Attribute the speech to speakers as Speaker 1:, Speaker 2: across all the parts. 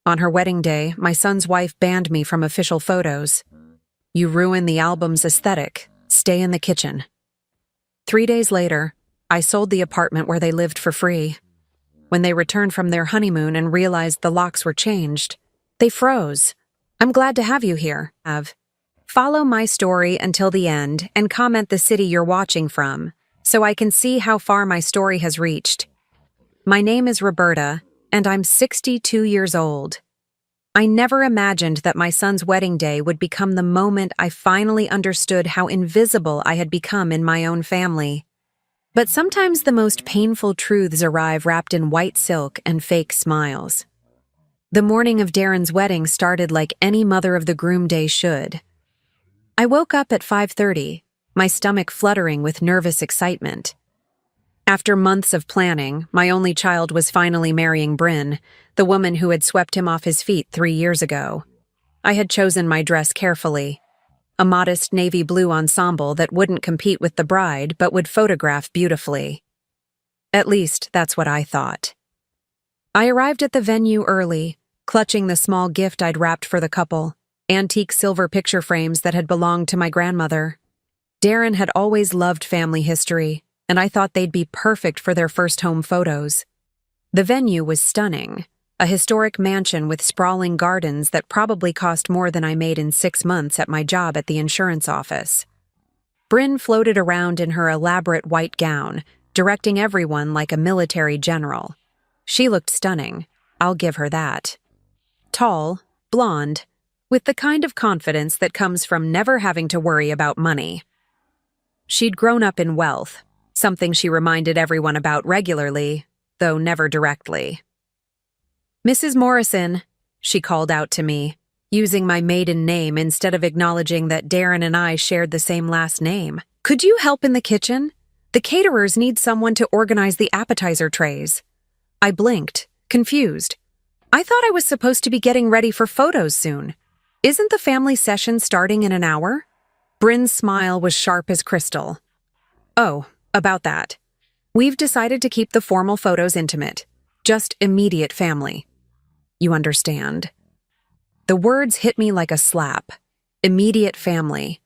Speaker 1: On her wedding day, my son's wife banned me from official photos. You ruin the album's aesthetic. Stay in the kitchen. 3 days later, I sold the apartment where they lived for free. When they returned from their honeymoon and realized the locks were changed, they froze. I'm glad to have you here, Av. Follow my story until the end and comment the city you're watching from, so I can see how far my story has reached. My name is Roberta, and I'm 62 years old. I never imagined that my son's wedding day would become the moment I finally understood how invisible I had become in my own family. But sometimes the most painful truths arrive wrapped in white silk and fake smiles. The morning of Darren's wedding started like any mother of the groom day should. I woke up at 5:30, my stomach fluttering with nervous excitement. After months of planning, my only child was finally marrying Bryn, the woman who had swept him off his feet 3 years ago. I had chosen my dress carefully. A modest navy blue ensemble that wouldn't compete with the bride but would photograph beautifully. At least, that's what I thought. I arrived at the venue early, clutching the small gift I'd wrapped for the couple, antique silver picture frames that had belonged to my grandmother. Darren had always loved family history, and I thought they'd be perfect for their first home photos. The venue was stunning, a historic mansion with sprawling gardens that probably cost more than I made in 6 months at my job at the insurance office. Bryn floated around in her elaborate white gown, directing everyone like a military general. She looked stunning, I'll give her that. Tall, blonde, with the kind of confidence that comes from never having to worry about money. She'd grown up in wealth, something she reminded everyone about regularly, though never directly. "Mrs. Morrison," she called out to me, using my maiden name instead of acknowledging that Darren and I shared the same last name. "Could you help in the kitchen? The caterers need someone to organize the appetizer trays." I blinked, confused. I thought I was supposed to be getting ready for photos soon. Isn't the family session starting in an hour? Bryn's smile was sharp as crystal. "Oh, about that. We've decided to keep the formal photos intimate, just immediate family. You understand." The words hit me like a slap. Immediate family.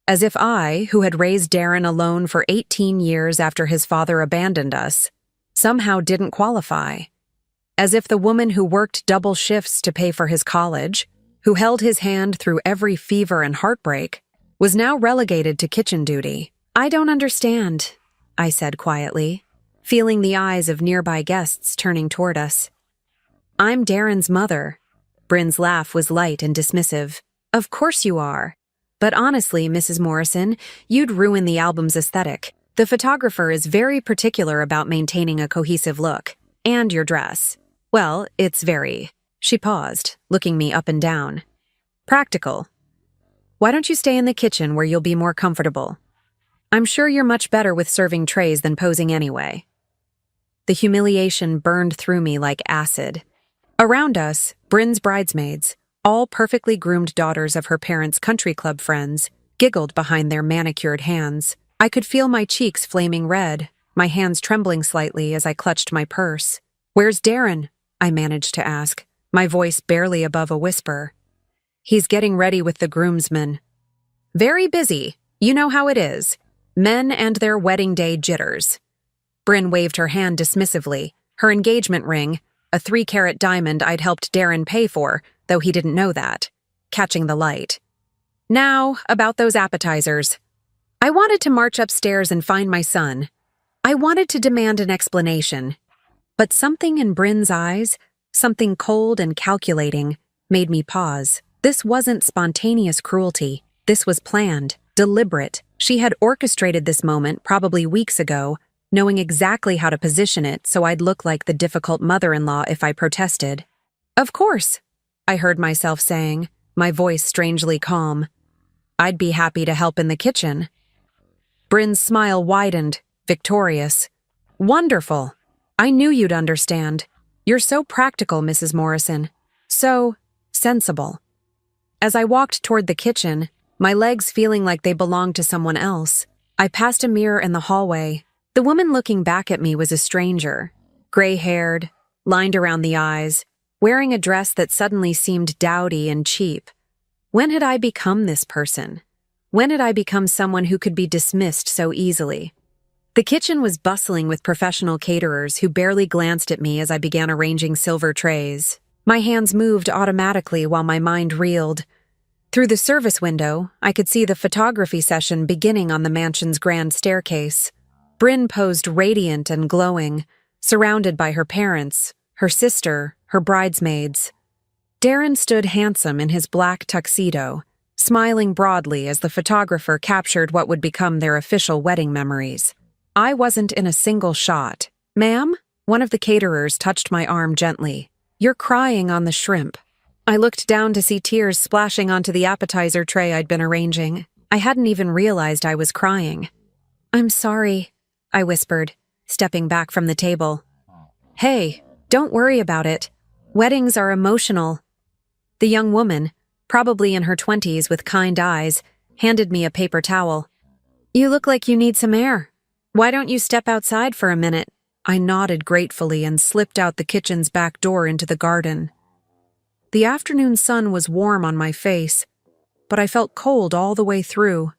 Speaker 1: As if I, who had raised Darren alone for 18 years after his father abandoned us, somehow didn't qualify. As if the woman who worked double shifts to pay for his college, who held his hand through every fever and heartbreak, was now relegated to kitchen duty. "I don't understand," I said quietly, feeling the eyes of nearby guests turning toward us. "I'm Darren's mother." Bryn's laugh was light and dismissive. "Of course you are. But honestly, Mrs. Morrison, you'd ruin the album's aesthetic. The photographer is very particular about maintaining a cohesive look. And your dress. Well, it's very..." She paused, looking me up and down. "Practical. Why don't you stay in the kitchen where you'll be more comfortable? I'm sure you're much better with serving trays than posing anyway." The humiliation burned through me like acid. Around us, Bryn's bridesmaids, all perfectly groomed daughters of her parents' country club friends, giggled behind their manicured hands. I could feel my cheeks flaming red, my hands trembling slightly as I clutched my purse. "Where's Darren?" I managed to ask, my voice barely above a whisper. "He's getting ready with the groomsmen." "Very busy. You know how it is. Men and their wedding day jitters." Bryn waved her hand dismissively, her engagement ring, a 3-carat diamond I'd helped Darren pay for, though he didn't know that, catching the light. "Now, about those appetizers. I wanted to march upstairs and find my son. I wanted to demand an explanation. But something in Bryn's eyes, something cold and calculating, made me pause. This wasn't spontaneous cruelty. This was planned, deliberate. She had orchestrated this moment probably weeks ago, knowing exactly how to position it so I'd look like the difficult mother-in-law if I protested. "Of course," I heard myself saying, my voice strangely calm. "I'd be happy to help in the kitchen." Bryn's smile widened, victorious. "Wonderful. I knew you'd understand. You're so practical, Mrs. Morrison. So sensible." As I walked toward the kitchen, my legs feeling like they belonged to someone else, I passed a mirror in the hallway. The woman looking back at me was a stranger, gray-haired, lined around the eyes, wearing a dress that suddenly seemed dowdy and cheap. When had I become this person? When had I become someone who could be dismissed so easily? The kitchen was bustling with professional caterers who barely glanced at me as I began arranging silver trays. My hands moved automatically while my mind reeled. Through the service window, I could see the photography session beginning on the mansion's grand staircase. Bryn posed radiant and glowing, surrounded by her parents, her sister, her bridesmaids. Darren stood handsome in his black tuxedo, smiling broadly as the photographer captured what would become their official wedding memories. I wasn't in a single shot. "Ma'am?" One of the caterers touched my arm gently. "You're crying on the shrimp." I looked down to see tears splashing onto the appetizer tray I'd been arranging. I hadn't even realized I was crying. "I'm sorry," I whispered, stepping back from the table. "Hey, don't worry about it. Weddings are emotional." The young woman, probably in her 20s with kind eyes, handed me a paper towel. "You look like you need some air. Why don't you step outside for a minute?" I nodded gratefully and slipped out the kitchen's back door into the garden. The afternoon sun was warm on my face, but I felt cold all the way through.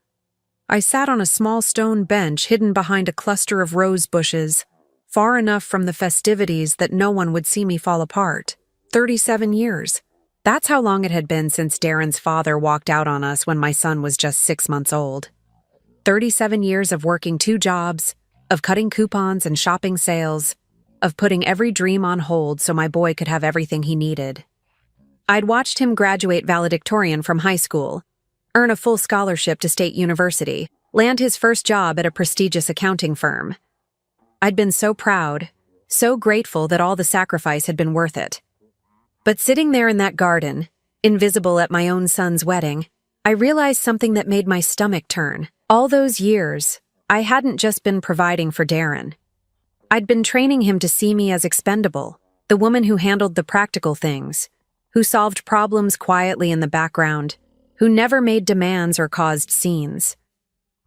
Speaker 1: I sat on a small stone bench hidden behind a cluster of rose bushes, far enough from the festivities that no one would see me fall apart. 37 years. That's how long it had been since Darren's father walked out on us when my son was just 6 months old. 37 years of working 2 jobs, of cutting coupons and shopping sales, of putting every dream on hold so my boy could have everything he needed. I'd watched him graduate valedictorian from high school, earn a full scholarship to State University, land his first job at a prestigious accounting firm. I'd been so proud, so grateful that all the sacrifice had been worth it. But sitting there in that garden, invisible at my own son's wedding, I realized something that made my stomach turn. All those years, I hadn't just been providing for Darren. I'd been training him to see me as expendable, the woman who handled the practical things, who solved problems quietly in the background, who never made demands or caused scenes.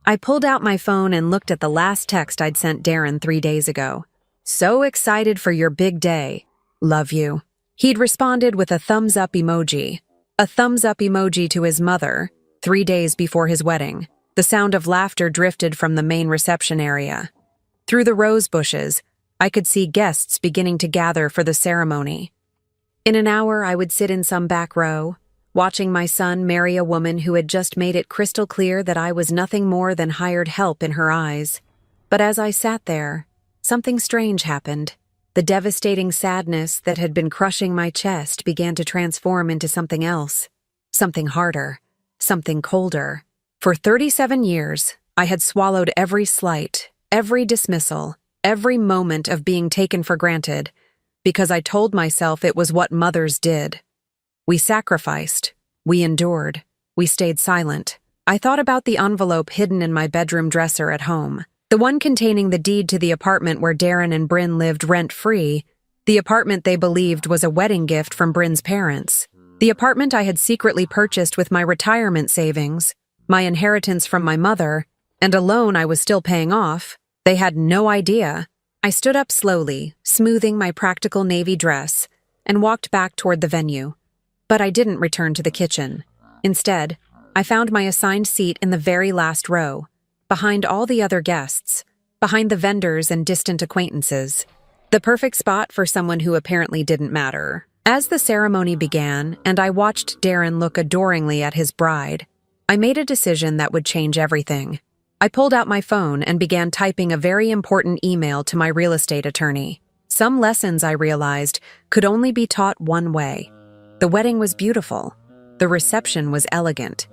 Speaker 1: I pulled out my phone and looked at the last text I'd sent Darren 3 days ago. "So excited for your big day. Love you." He'd responded with a thumbs-up emoji. A thumbs-up emoji to his mother, 3 days before his wedding. The sound of laughter drifted from the main reception area. Through the rose bushes, I could see guests beginning to gather for the ceremony. In an hour, I would sit in some back row, watching my son marry a woman who had just made it crystal clear that I was nothing more than hired help in her eyes. But as I sat there, something strange happened. The devastating sadness that had been crushing my chest began to transform into something else, something harder, something colder. For 37 years, I had swallowed every slight, every dismissal, every moment of being taken for granted, because I told myself it was what mothers did. We sacrificed, we endured, we stayed silent. I thought about the envelope hidden in my bedroom dresser at home, the one containing the deed to the apartment where Darren and Bryn lived rent-free, the apartment they believed was a wedding gift from Bryn's parents, the apartment I had secretly purchased with my retirement savings, my inheritance from my mother, and a loan I was still paying off. They had no idea. I stood up slowly, smoothing my practical navy dress, and walked back toward the venue. But I didn't return to the kitchen. Instead, I found my assigned seat in the very last row, behind all the other guests, behind the vendors and distant acquaintances. The perfect spot for someone who apparently didn't matter. As the ceremony began, and I watched Darren look adoringly at his bride, I made a decision that would change everything. I pulled out my phone and began typing a very important email to my real estate attorney. Some lessons, I realized, could only be taught one way. The wedding was beautiful. The reception was elegant.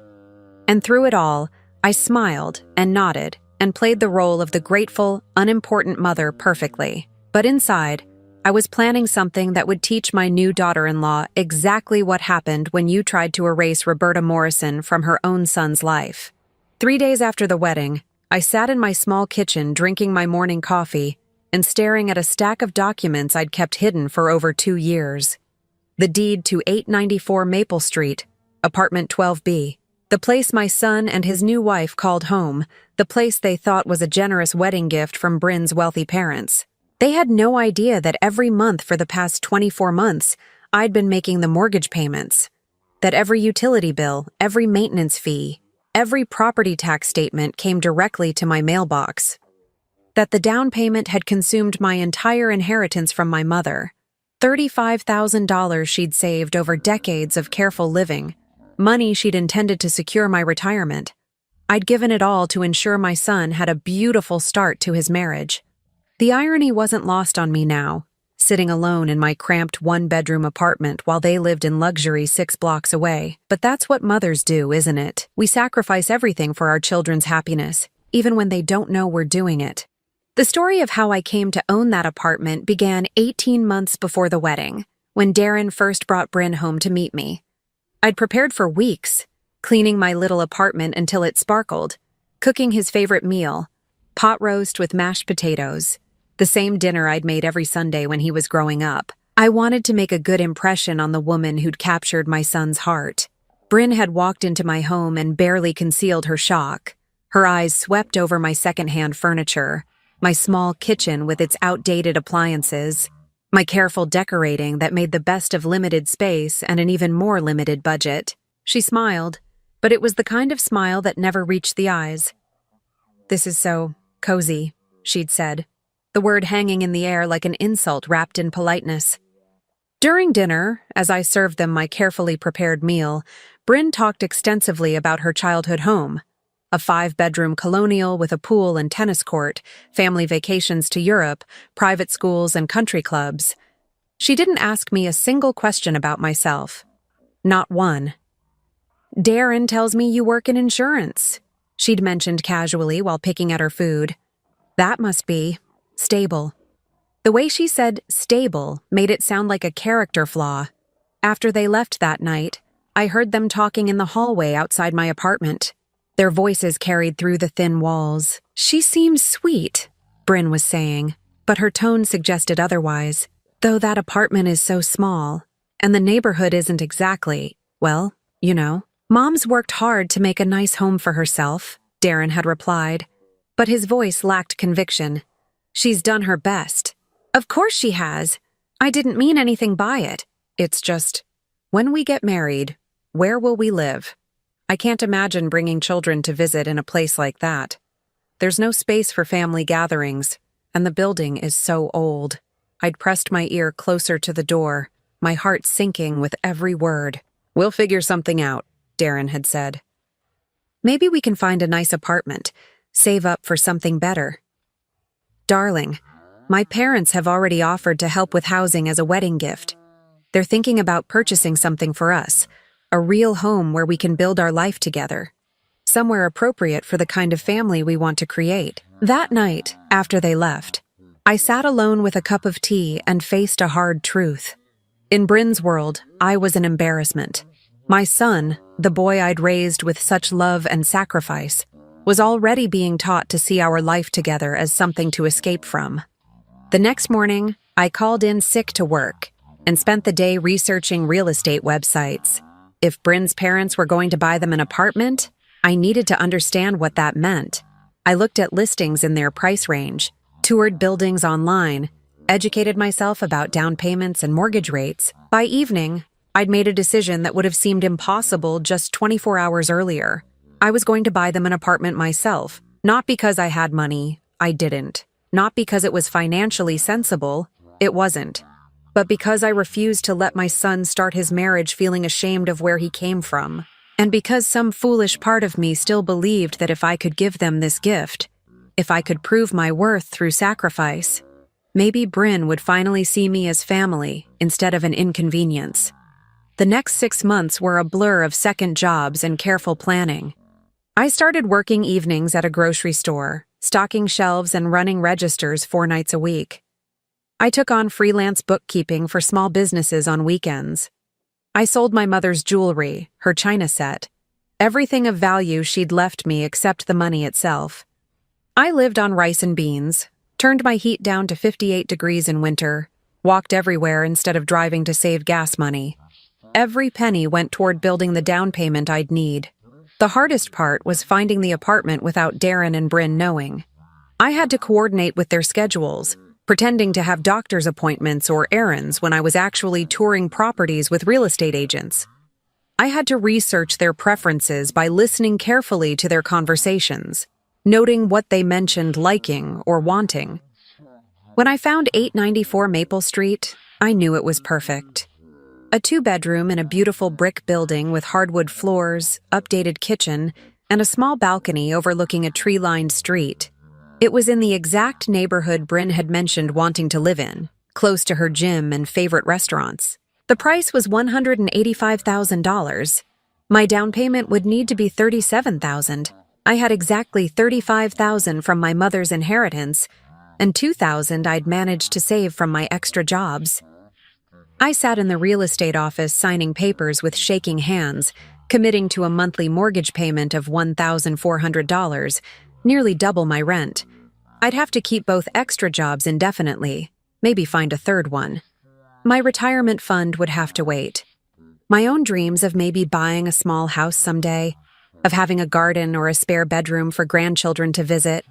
Speaker 1: And through it all, I smiled and nodded and played the role of the grateful, unimportant mother perfectly. But inside, I was planning something that would teach my new daughter-in-law exactly what happened when you tried to erase Roberta Morrison from her own son's life. 3 days after the wedding, I sat in my small kitchen drinking my morning coffee and staring at a stack of documents I'd kept hidden for over 2 years. The deed to 894 Maple Street, apartment 12B, the place my son and his new wife called home, the place they thought was a generous wedding gift from Bryn's wealthy parents. They had no idea that every month for the past 24 months, I'd been making the mortgage payments, that every utility bill, every maintenance fee, every property tax statement came directly to my mailbox, that the down payment had consumed my entire inheritance from my mother, $35,000 she'd saved over decades of careful living, money she'd intended to secure my retirement. I'd given it all to ensure my son had a beautiful start to his marriage. The irony wasn't lost on me now, sitting alone in my cramped one-bedroom apartment while they lived in luxury 6 blocks away. But that's what mothers do, isn't it? We sacrifice everything for our children's happiness, even when they don't know we're doing it. The story of how I came to own that apartment began 18 months before the wedding, when Darren first brought Bryn home to meet me. I'd prepared for weeks, cleaning my little apartment until it sparkled, cooking his favorite meal, pot roast with mashed potatoes, the same dinner I'd made every Sunday when he was growing up. I wanted to make a good impression on the woman who'd captured my son's heart. Bryn had walked into my home and barely concealed her shock. Her eyes swept over my secondhand furniture, my small kitchen with its outdated appliances, my careful decorating that made the best of limited space and an even more limited budget. She smiled, but it was the kind of smile that never reached the eyes. "This is so cozy," she'd said, the word hanging in the air like an insult wrapped in politeness. During dinner, as I served them my carefully prepared meal, Bryn talked extensively about her childhood home, a 5-bedroom colonial with a pool and tennis court, family vacations to Europe, private schools and country clubs. She didn't ask me a single question about myself. Not one. "Darren tells me you work in insurance," she'd mentioned casually while picking at her food. "That must be stable." The way she said stable made it sound like a character flaw. After they left that night, I heard them talking in the hallway outside my apartment. Their voices carried through the thin walls. "She seems sweet," Bryn was saying, but her tone suggested otherwise. "Though that apartment is so small, and the neighborhood isn't exactly, well, you know." "Mom's worked hard to make a nice home for herself," Darren had replied, but his voice lacked conviction. "She's done her best." "Of course she has. I didn't mean anything by it. It's just, when we get married, where will we live? I can't imagine bringing children to visit in a place like that. There's no space for family gatherings, and the building is so old." I'd pressed my ear closer to the door, my heart sinking with every word. "We'll figure something out," Darren had said. "Maybe we can find a nice apartment, save up for something better." "Darling, my parents have already offered to help with housing as a wedding gift. They're thinking about purchasing something for us, a real home where we can build our life together, somewhere appropriate for the kind of family we want to create." That night, after they left, I sat alone with a cup of tea and faced a hard truth. In Bryn's world, I was an embarrassment. My son, the boy I'd raised with such love and sacrifice, was already being taught to see our life together as something to escape from. The next morning, I called in sick to work and spent the day researching real estate websites. If Bryn's parents were going to buy them an apartment, I needed to understand what that meant. I looked at listings in their price range, toured buildings online, educated myself about down payments and mortgage rates. By evening, I'd made a decision that would have seemed impossible just 24 hours earlier. I was going to buy them an apartment myself, not because I had money, I didn't. Not because it was financially sensible, it wasn't. But because I refused to let my son start his marriage feeling ashamed of where he came from. And because some foolish part of me still believed that if I could give them this gift, if I could prove my worth through sacrifice, maybe Bryn would finally see me as family instead of an inconvenience. The next 6 months were a blur of second jobs and careful planning. I started working evenings at a grocery store, stocking shelves and running registers 4 nights a week. I took on freelance bookkeeping for small businesses on weekends. I sold my mother's jewelry, her china set, everything of value she'd left me except the money itself. I lived on rice and beans, turned my heat down to 58 degrees in winter, walked everywhere instead of driving to save gas money. Every penny went toward building the down payment I'd need. The hardest part was finding the apartment without Darren and Bryn knowing. I had to coordinate with their schedules, pretending to have doctor's appointments or errands when I was actually touring properties with real estate agents. I had to research their preferences by listening carefully to their conversations, noting what they mentioned liking or wanting. When I found 894 Maple Street, I knew it was perfect. A 2-bedroom in a beautiful brick building with hardwood floors, updated kitchen, and a small balcony overlooking a tree-lined street. It was in the exact neighborhood Bryn had mentioned wanting to live in, close to her gym and favorite restaurants. The price was $185,000. My down payment would need to be $37,000. I had exactly $35,000 from my mother's inheritance, and $2,000 I'd managed to save from my extra jobs. I sat in the real estate office signing papers with shaking hands, committing to a monthly mortgage payment of $1,400, nearly double my rent. I'd have to keep both extra jobs indefinitely, maybe find a third one. My retirement fund would have to wait. My own dreams of maybe buying a small house someday, of having a garden or a spare bedroom for grandchildren to visit,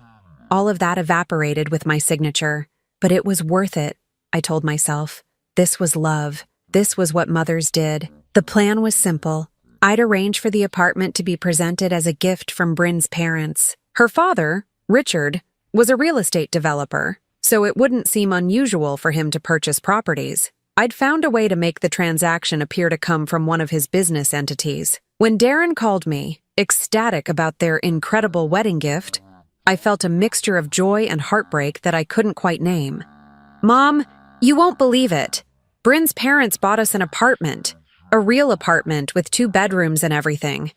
Speaker 1: all of that evaporated with my signature. But it was worth it, I told myself. This was love. This was what mothers did. The plan was simple. I'd arrange for the apartment to be presented as a gift from Bryn's parents. Her father, Richard, was a real estate developer, so it wouldn't seem unusual for him to purchase properties. I'd found a way to make the transaction appear to come from one of his business entities. When Darren called me, ecstatic about their incredible wedding gift, I felt a mixture of joy and heartbreak that I couldn't quite name. "Mom, you won't believe it. Bryn's parents bought us an apartment, a real apartment with 2 bedrooms and everything.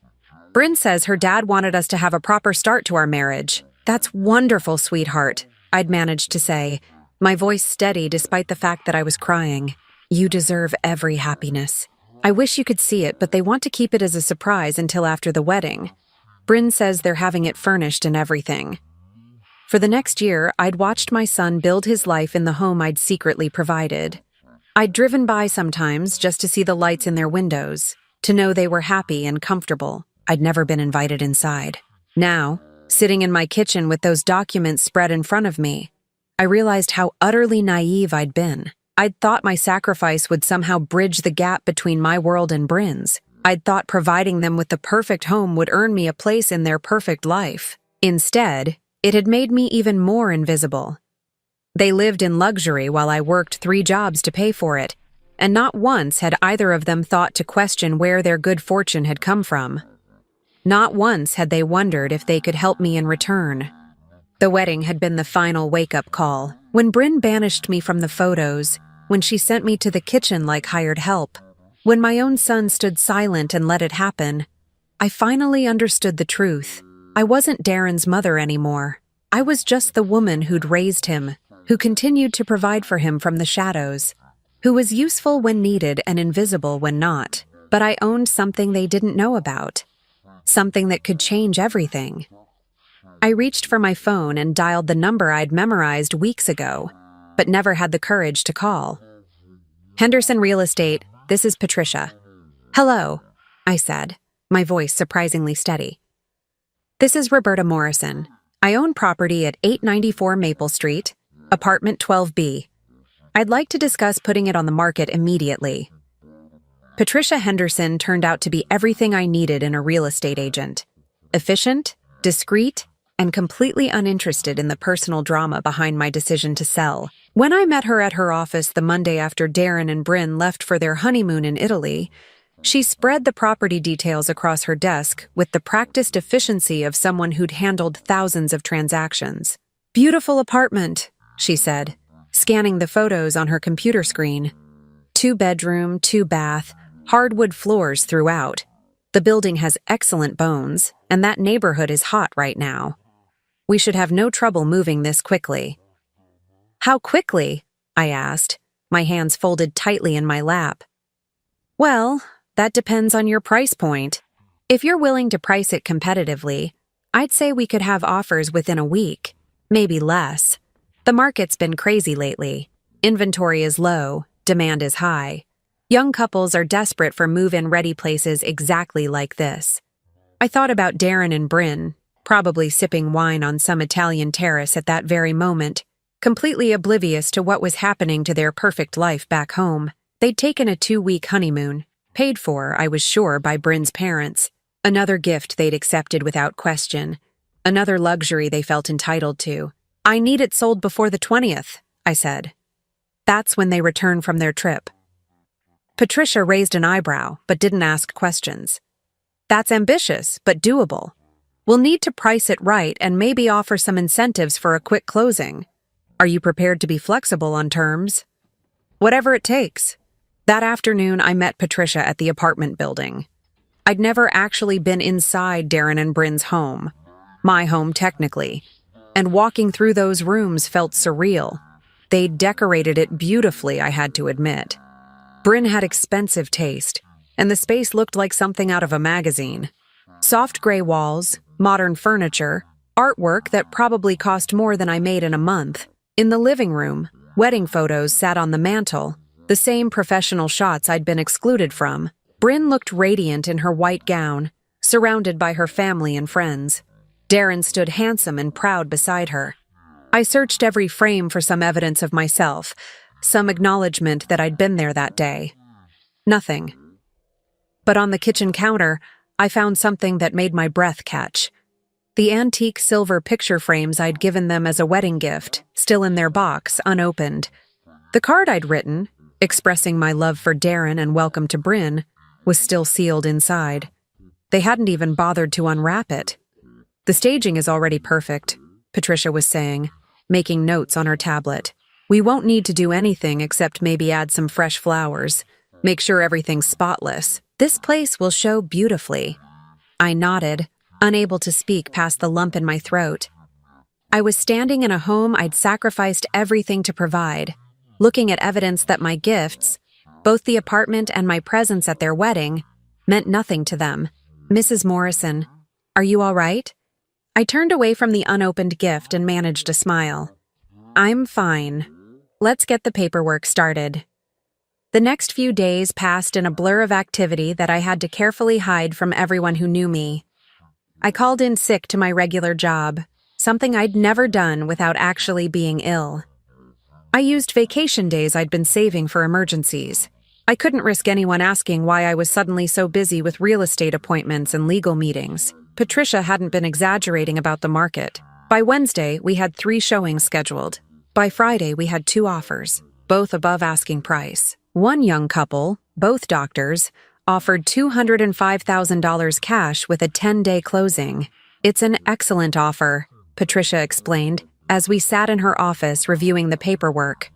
Speaker 1: Bryn says her dad wanted us to have a proper start to our marriage." "That's wonderful, sweetheart," I'd managed to say, my voice steady despite the fact that I was crying. "You deserve every happiness. I wish you could see it, but they want to keep it as a surprise until after the wedding. Bryn says they're having it furnished and everything." For the next year, I'd watched my son build his life in the home I'd secretly provided. I'd driven by sometimes just to see the lights in their windows, to know they were happy and comfortable. I'd never been invited inside. Now, sitting in my kitchen with those documents spread in front of me, I realized how utterly naive I'd been. I'd thought my sacrifice would somehow bridge the gap between my world and Bryn's. I'd thought providing them with the perfect home would earn me a place in their perfect life. Instead, it had made me even more invisible. They lived in luxury while I worked 3 jobs to pay for it, and not once had either of them thought to question where their good fortune had come from. Not once had they wondered if they could help me in return. The wedding had been the final wake-up call. When Bryn banished me from the photos, when she sent me to the kitchen like hired help, when my own son stood silent and let it happen, I finally understood the truth. I wasn't Darren's mother anymore. I was just the woman who'd raised him, who continued to provide for him from the shadows, who was useful when needed and invisible when not. But I owned something they didn't know about, something that could change everything. I reached for my phone and dialed the number I'd memorized weeks ago, but never had the courage to call. "Henderson Real Estate, this is Patricia." "Hello," I said, my voice surprisingly steady. "This is Roberta Morrison. I own property at 894 Maple Street, apartment 12B. I'd like to discuss putting it on the market immediately." Patricia Henderson turned out to be everything I needed in a real estate agent. Efficient, discreet, and completely uninterested in the personal drama behind my decision to sell. When I met her at her office the Monday after Darren and Bryn left for their honeymoon in Italy, she spread the property details across her desk with the practiced efficiency of someone who'd handled thousands of transactions. "Beautiful apartment," she said, scanning the photos on her computer screen. 2-bedroom, 2-bath, hardwood floors throughout. The building has excellent bones, and that neighborhood is hot right now. We should have no trouble moving this quickly. "How quickly?" I asked, my hands folded tightly in my lap. "Well, that depends on your price point. If you're willing to price it competitively, I'd say we could have offers within a week, maybe less. The market's been crazy lately. Inventory is low, demand is high. Young couples are desperate for move-in ready places exactly like this." I thought about Darren and Bryn, probably sipping wine on some Italian terrace at that very moment. completely oblivious to what was happening to their perfect life back home. They'd taken a 2-week honeymoon, paid for, I was sure, by Bryn's parents. Another gift they'd accepted without question. Another luxury they felt entitled to. "I need it sold before the 20th, I said. That's when they returned from their trip. Patricia raised an eyebrow, but didn't ask questions. "That's ambitious, but doable. We'll need to price it right and maybe offer some incentives for a quick closing. Are you prepared to be flexible on terms?" "Whatever it takes." That afternoon, I met Patricia at the apartment building. I'd never actually been inside Darren and Bryn's home. My home, technically. And walking through those rooms felt surreal. They'd decorated it beautifully, I had to admit. Bryn had expensive taste, and the space looked like something out of a magazine. Soft gray walls, modern furniture, artwork that probably cost more than I made in a month. In the living room, wedding photos sat on the mantel, the same professional shots I'd been excluded from. Bryn looked radiant in her white gown, surrounded by her family and friends. Darren stood handsome and proud beside her. I searched every frame for some evidence of myself, some acknowledgement that I'd been there that day. Nothing. But on the kitchen counter, I found something that made my breath catch. The antique silver picture frames I'd given them as a wedding gift, still in their box, unopened. The card I'd written, expressing my love for Darren and welcome to Bryn, was still sealed inside. They hadn't even bothered to unwrap it. "The staging is already perfect," Patricia was saying, making notes on her tablet. "We won't need to do anything except maybe add some fresh flowers. Make sure everything's spotless. This place will show beautifully." I nodded, unable to speak past the lump in my throat. I was standing in a home I'd sacrificed everything to provide, looking at evidence that my gifts, both the apartment and my presence at their wedding, meant nothing to them. "Mrs. Morrison, are you all right?" I turned away from the unopened gift and managed a smile. "I'm fine. Let's get the paperwork started." The next few days passed in a blur of activity that I had to carefully hide from everyone who knew me. I called in sick to my regular job, something I'd never done without actually being ill. I used vacation days I'd been saving for emergencies. I couldn't risk anyone asking why I was suddenly so busy with real estate appointments and legal meetings. Patricia hadn't been exaggerating about the market. By Wednesday, we had 3 showings scheduled. By Friday, we had 2 offers, both above asking price. One young couple, both doctors, offered $205,000 cash with a 10-day closing. "It's an excellent offer," Patricia explained, as we sat in her office reviewing the paperwork.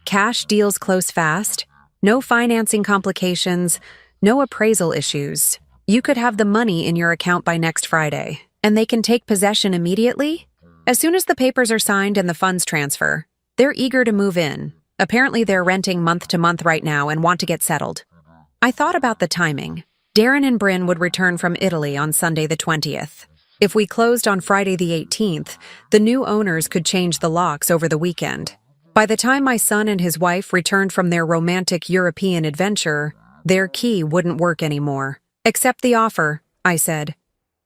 Speaker 1: "Cash deals close fast, no financing complications, no appraisal issues. You could have the money in your account by next Friday, and they can take possession immediately? As soon as the papers are signed and the funds transfer. They're eager to move in. Apparently they're renting month to month right now and want to get settled." I thought about the timing. Darren and Bryn would return from Italy on Sunday the 20th. If we closed on Friday the 18th, the new owners could change the locks over the weekend. By the time my son and his wife returned from their romantic European adventure, their key wouldn't work anymore. "Accept the offer," I said.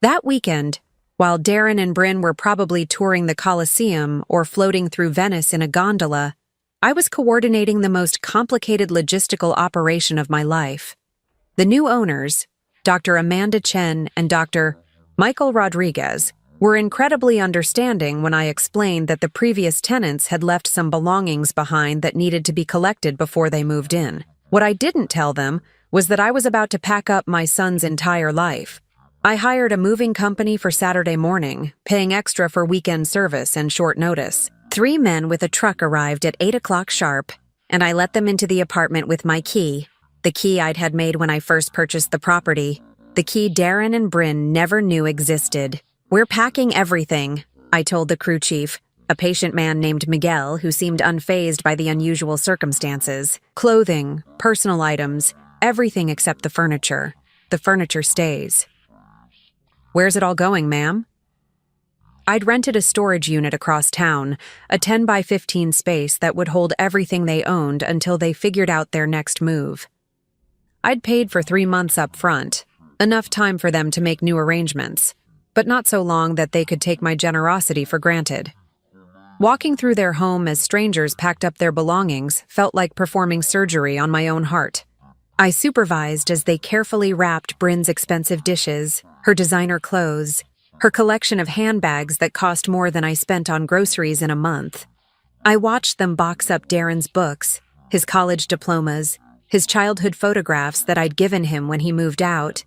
Speaker 1: That weekend, while Darren and Bryn were probably touring the Colosseum or floating through Venice in a gondola, I was coordinating the most complicated logistical operation of my life. The new owners, Dr. Amanda Chen and Dr. Michael Rodriguez, were incredibly understanding when I explained that the previous tenants had left some belongings behind that needed to be collected before they moved in. What I didn't tell them was that I was about to pack up my son's entire life. I hired a moving company for Saturday morning, paying extra for weekend service and short notice. 3 men with a truck arrived at 8 o'clock sharp, and I let them into the apartment with my key, the key I'd had made when I first purchased the property, the key Darren and Bryn never knew existed. "We're packing everything," I told the crew chief, a patient man named Miguel who seemed unfazed by the unusual circumstances. "Clothing, personal items, everything except the furniture. The furniture stays." "Where's it all going, ma'am?" I'd rented a storage unit across town, a 10 by 15 space that would hold everything they owned until they figured out their next move. I'd paid for 3 months up front, enough time for them to make new arrangements, but not so long that they could take my generosity for granted. Walking through their home as strangers packed up their belongings felt like performing surgery on my own heart. I supervised as they carefully wrapped Bryn's expensive dishes, her designer clothes, her collection of handbags that cost more than I spent on groceries in a month. I watched them box up Darren's books, his college diplomas, his childhood photographs that I'd given him when he moved out.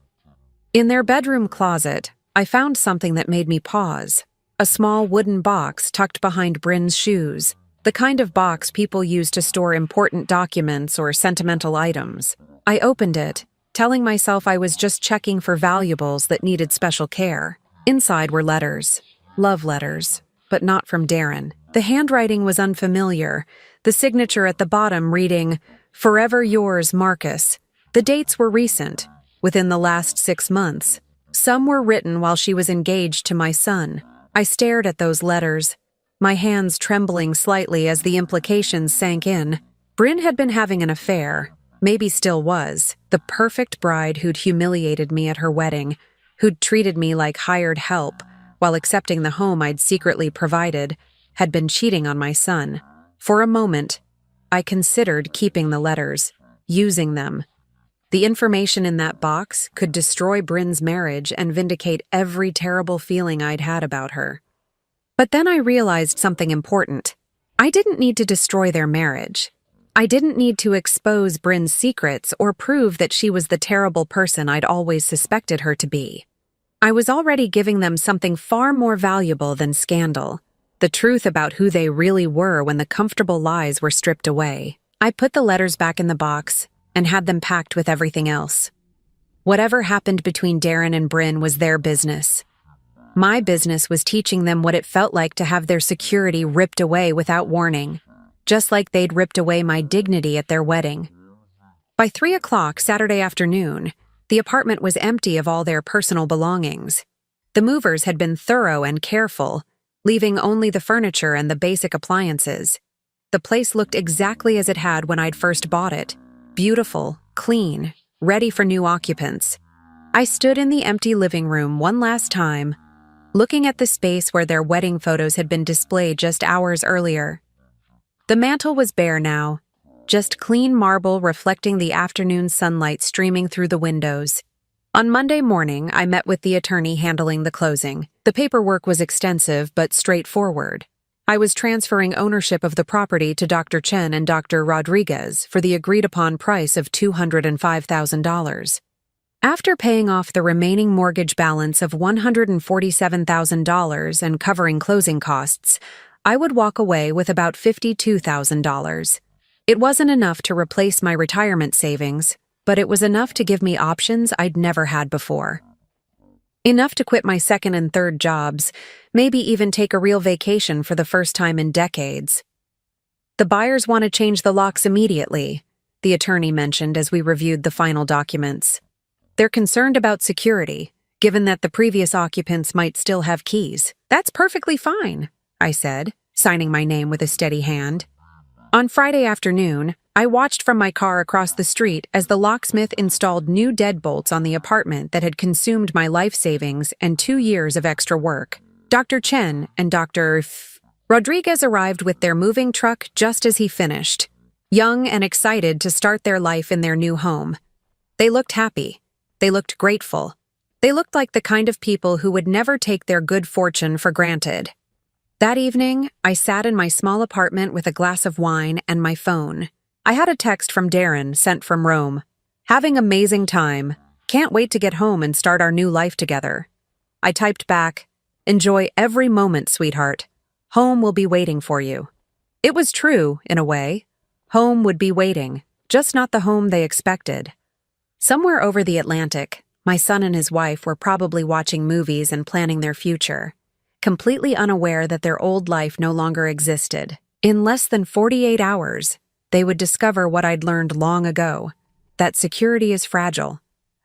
Speaker 1: In their bedroom closet, I found something that made me pause. A small wooden box tucked behind Bryn's shoes, the kind of box people use to store important documents or sentimental items. I opened it, telling myself I was just checking for valuables that needed special care. Inside were letters. Love letters, but not from Darren. The handwriting was unfamiliar, the signature at the bottom reading, "Forever yours, Marcus." The dates were recent, within the last 6 months. Some were written while she was engaged to my son. I stared at those letters, my hands trembling slightly as the implications sank in. Bryn had been having an affair, maybe still was, the perfect bride who'd humiliated me at her wedding, who'd treated me like hired help while accepting the home I'd secretly provided, had been cheating on my son. For a moment, I considered keeping the letters, using them. The information in that box could destroy Bryn's marriage and vindicate every terrible feeling I'd had about her. But then I realized something important. I didn't need to destroy their marriage. I didn't need to expose Bryn's secrets or prove that she was the terrible person I'd always suspected her to be. I was already giving them something far more valuable than scandal, the truth about who they really were when the comfortable lies were stripped away. I put the letters back in the box and had them packed with everything else. Whatever happened between Darren and Bryn was their business. My business was teaching them what it felt like to have their security ripped away without warning, just like they'd ripped away my dignity at their wedding. By 3 o'clock Saturday afternoon, the apartment was empty of all their personal belongings. The movers had been thorough and careful, leaving only the furniture and the basic appliances. The place looked exactly as it had when I'd first bought it. Beautiful, clean, ready for new occupants. I stood in the empty living room one last time, looking at the space where their wedding photos had been displayed just hours earlier. The mantel was bare now, just clean marble reflecting the afternoon sunlight streaming through the windows. On Monday morning, I met with the attorney handling the closing. The paperwork was extensive but straightforward. I was transferring ownership of the property to Dr. Chen and Dr. Rodriguez for the agreed-upon price of $205,000. After paying off the remaining mortgage balance of $147,000 and covering closing costs, I would walk away with about $52,000. It wasn't enough to replace my retirement savings, but it was enough to give me options I'd never had before. Enough to quit my second and third jobs, maybe even take a real vacation for the first time in decades. The buyers want to change the locks immediately, the attorney mentioned as we reviewed the final documents. They're concerned about security, given that the previous occupants might still have keys. That's perfectly fine, I said, signing my name with a steady hand. On Friday afternoon, I watched from my car across the street as the locksmith installed new deadbolts on the apartment that had consumed my life savings and 2 years of extra work. Dr. Chen and Dr. Rodriguez arrived with their moving truck just as he finished, young and excited to start their life in their new home. They looked happy. They looked grateful. They looked like the kind of people who would never take their good fortune for granted. That evening, I sat in my small apartment with a glass of wine and my phone. I had a text from Darren sent from Rome. "Having amazing time. Can't wait to get home and start our new life together." I typed back, "Enjoy every moment, sweetheart. Home will be waiting for you." It was true, in a way. Home would be waiting, just not the home they expected. Somewhere over the Atlantic, my son and his wife were probably watching movies and planning their future, completely unaware that their old life no longer existed. In less than 48 hours, they would discover what I'd learned long ago, that security is fragile,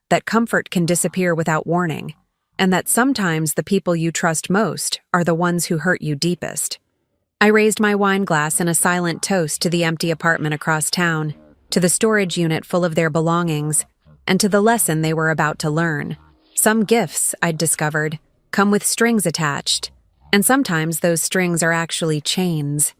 Speaker 1: that comfort can disappear without warning, and that sometimes the people you trust most are the ones who hurt you deepest. I raised my wine glass in a silent toast to the empty apartment across town, to the storage unit full of their belongings, and to the lesson they were about to learn. Some gifts, I'd discovered, come with strings attached. And sometimes those strings are actually chains.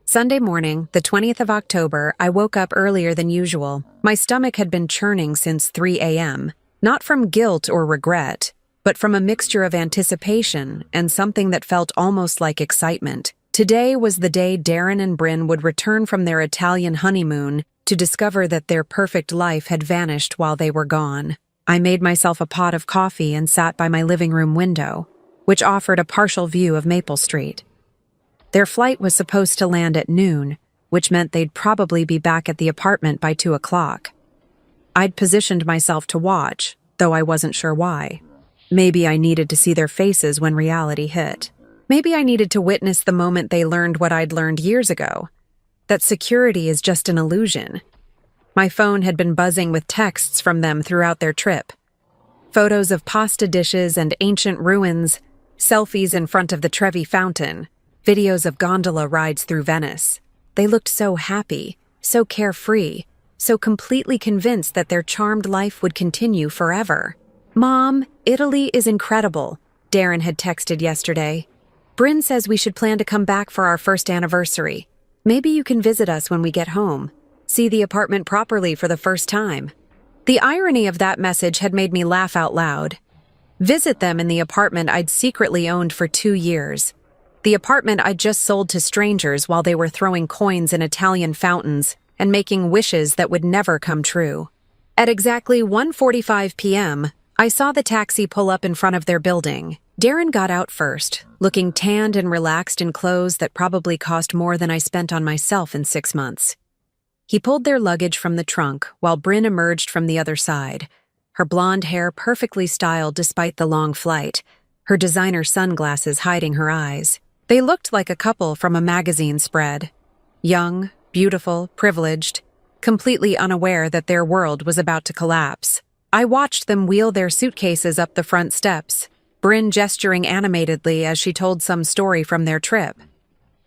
Speaker 1: Sunday morning, the 20th of October, I woke up earlier than usual. My stomach had been churning since 3 a.m., not from guilt or regret, but from a mixture of anticipation and something that felt almost like excitement. Today was the day Darren and Bryn would return from their Italian honeymoon to discover that their perfect life had vanished while they were gone. I made myself a pot of coffee and sat by my living room window, which offered a partial view of Maple Street. Their flight was supposed to land at noon, which meant they'd probably be back at the apartment by 2 o'clock. I'd positioned myself to watch, though I wasn't sure why. Maybe I needed to see their faces when reality hit. Maybe I needed to witness the moment they learned what I'd learned years ago, that security is just an illusion. My phone had been buzzing with texts from them throughout their trip. Photos of pasta dishes and ancient ruins, selfies in front of the Trevi Fountain, videos of gondola rides through Venice. They looked so happy, so carefree, so completely convinced that their charmed life would continue forever. "Mom, Italy is incredible," Darren had texted yesterday. "Bryn says we should plan to come back for our first anniversary. Maybe you can visit us when we get home. See the apartment properly for the first time." The irony of that message had made me laugh out loud. Visit them in the apartment I'd secretly owned for 2 years. The apartment I'd just sold to strangers while they were throwing coins in Italian fountains and making wishes that would never come true. At exactly 1:45 p.m., I saw the taxi pull up in front of their building. Darren got out first, looking tanned and relaxed in clothes that probably cost more than I spent on myself in 6 months. He pulled their luggage from the trunk while Bryn emerged from the other side, her blonde hair perfectly styled despite the long flight, her designer sunglasses hiding her eyes. They looked like a couple from a magazine spread. Young, beautiful, privileged, completely unaware that their world was about to collapse. I watched them wheel their suitcases up the front steps, Bryn gesturing animatedly as she told some story from their trip.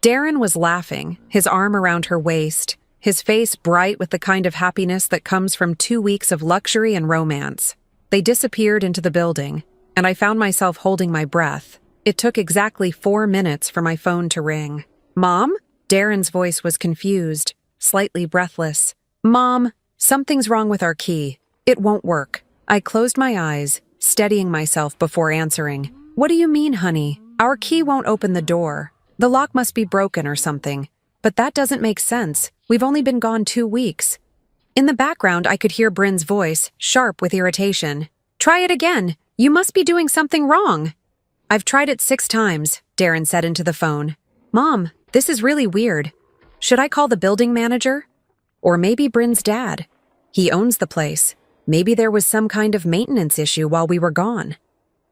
Speaker 1: Darren was laughing, his arm around her waist, his face bright with the kind of happiness that comes from 2 weeks of luxury and romance. They disappeared into the building, and I found myself holding my breath. It took exactly 4 minutes for my phone to ring. "Mom?" Darren's voice was confused, slightly breathless. "Mom, something's wrong with our key. It won't work." I closed my eyes, steadying myself before answering. "What do you mean, honey? Our key won't open the door. The lock must be broken or something. But that doesn't make sense. We've only been gone 2 weeks. In the background, I could hear Bryn's voice, sharp with irritation. "Try it again. You must be doing something wrong." "I've tried it 6 times, Darren said into the phone. "Mom, this is really weird. Should I call the building manager? Or maybe Bryn's dad? He owns the place. Maybe there was some kind of maintenance issue while we were gone."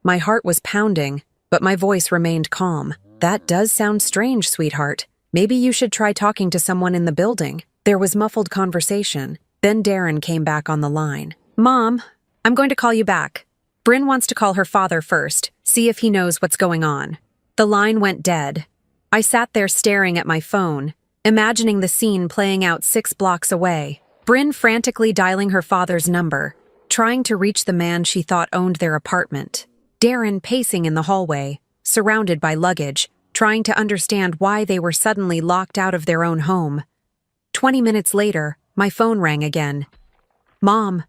Speaker 1: My heart was pounding, but my voice remained calm. "That does sound strange, sweetheart. Maybe you should try talking to someone in the building." There was muffled conversation. Then Darren came back on the line. "Mom, I'm going to call you back. Bryn wants to call her father first, see if he knows what's going on." The line went dead. I sat there staring at my phone, imagining the scene playing out 6 blocks away. Bryn frantically dialing her father's number, trying to reach the man she thought owned their apartment. Darren pacing in the hallway, surrounded by luggage, trying to understand why they were suddenly locked out of their own home. 20 minutes later, my phone rang again. "Mom."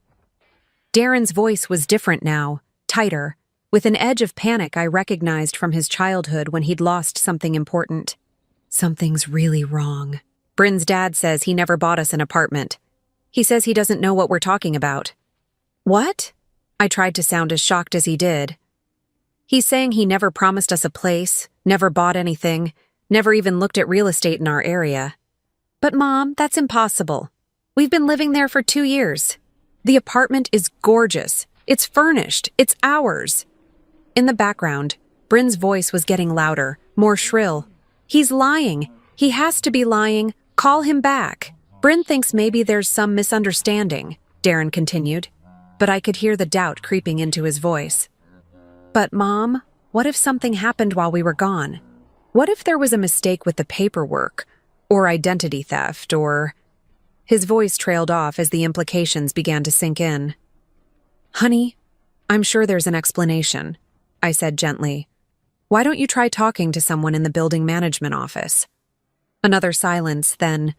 Speaker 1: Darren's voice was different now, tighter, with an edge of panic I recognized from his childhood when he'd lost something important. "Something's really wrong. Bryn's dad says he never bought us an apartment. He says he doesn't know what we're talking about." "What?" I tried to sound as shocked as he did. "He's saying he never promised us a place, never bought anything, never even looked at real estate in our area." "But Mom, that's impossible. We've been living there for 2 years. The apartment is gorgeous. It's furnished. It's ours." In the background, Bryn's voice was getting louder, more shrill. "He's lying. He has to be lying. Call him back." "Bryn thinks maybe there's some misunderstanding," Darren continued, but I could hear the doubt creeping into his voice. "But Mom, what if something happened while we were gone? What if there was a mistake with the paperwork, or identity theft, or—" His voice trailed off as the implications began to sink in. "Honey, I'm sure there's an explanation," I said gently. Why don't you try talking to someone in the building management office? Another silence, then,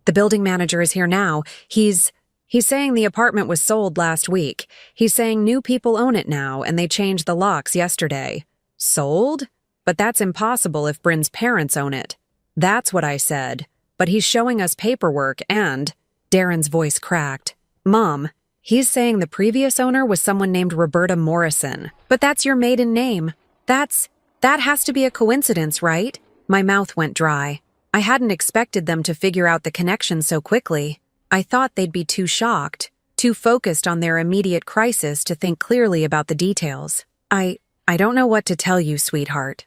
Speaker 1: the building manager is here now. He's saying the apartment was sold last week. He's saying new people own it now, and they changed the locks yesterday. Sold? But that's impossible if Bryn's parents own it. That's what I said. But he's showing us paperwork and... Darren's voice cracked. Mom, he's saying the previous owner was someone named Roberta Morrison. But that's your maiden name. That has to be a coincidence, right? My mouth went dry. I hadn't expected them to figure out the connection so quickly. I thought they'd be too shocked, too focused on their immediate crisis to think clearly about the details. I don't know what to tell you, sweetheart.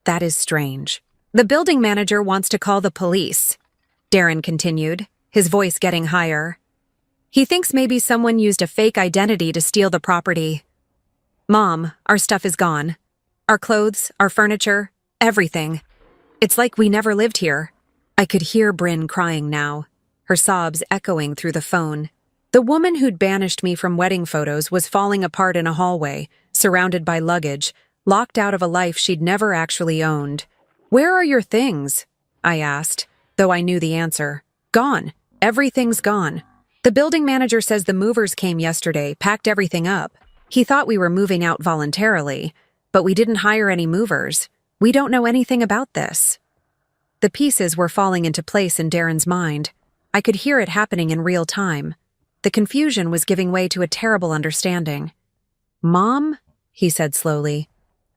Speaker 1: That is strange. The building manager wants to call the police, Darren continued, his voice getting higher. He thinks maybe someone used a fake identity to steal the property. Mom, our stuff is gone. Our clothes, our furniture, everything. It's like we never lived here. I could hear Bryn crying now, her sobs echoing through the phone. The woman who'd banished me from wedding photos was falling apart in a hallway, surrounded by luggage, locked out of a life she'd never actually owned. Where are your things? I asked, though I knew the answer. Gone. Everything's gone. The building manager says the movers came yesterday, packed everything up. He thought we were moving out voluntarily, but we didn't hire any movers. We don't know anything about this. The pieces were falling into place in Darren's mind. I could hear it happening in real time. The confusion was giving way to a terrible understanding. Mom, he said slowly,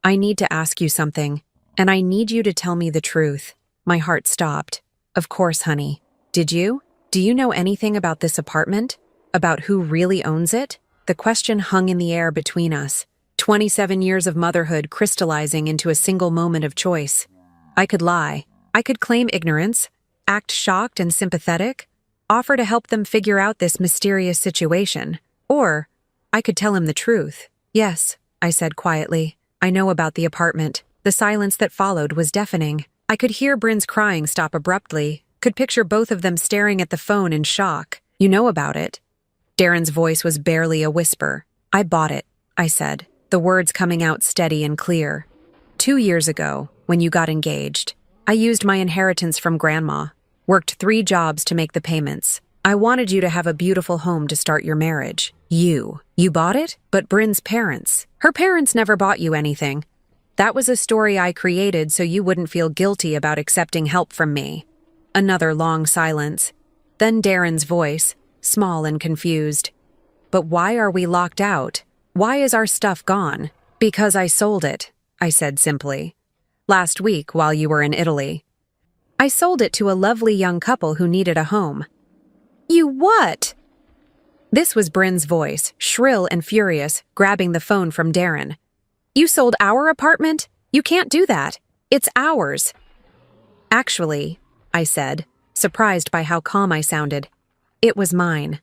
Speaker 1: I need to ask you something, and I need you to tell me the truth. My heart stopped. Of course, honey. Did you? Do you know anything about this apartment? About who really owns it? The question hung in the air between us. 27 years of motherhood crystallizing into a single moment of choice. I could lie. I could claim ignorance, act shocked and sympathetic, offer to help them figure out this mysterious situation. Or I could tell him the truth. Yes, I said quietly. I know about the apartment. The silence that followed was deafening. I could hear Bryn's crying stop abruptly, could picture both of them staring at the phone in shock. You know about it? Darren's voice was barely a whisper. I bought it, I said, the words coming out steady and clear. 2 years ago, when you got engaged, I used my inheritance from Grandma, worked 3 jobs to make the payments. I wanted you to have a beautiful home to start your marriage. You bought it? But Bryn's parents. Her parents never bought you anything. That was a story I created so you wouldn't feel guilty about accepting help from me. Another long silence. Then Darren's voice, small and confused. But why are we locked out? Why is our stuff gone? Because I sold it, I said simply. Last week while you were in Italy. I sold it to a lovely young couple who needed a home. You what? This was Bryn's voice, shrill and furious, grabbing the phone from Darren. You sold our apartment? You can't do that. It's ours. Actually, I said, surprised by how calm I sounded. It was mine.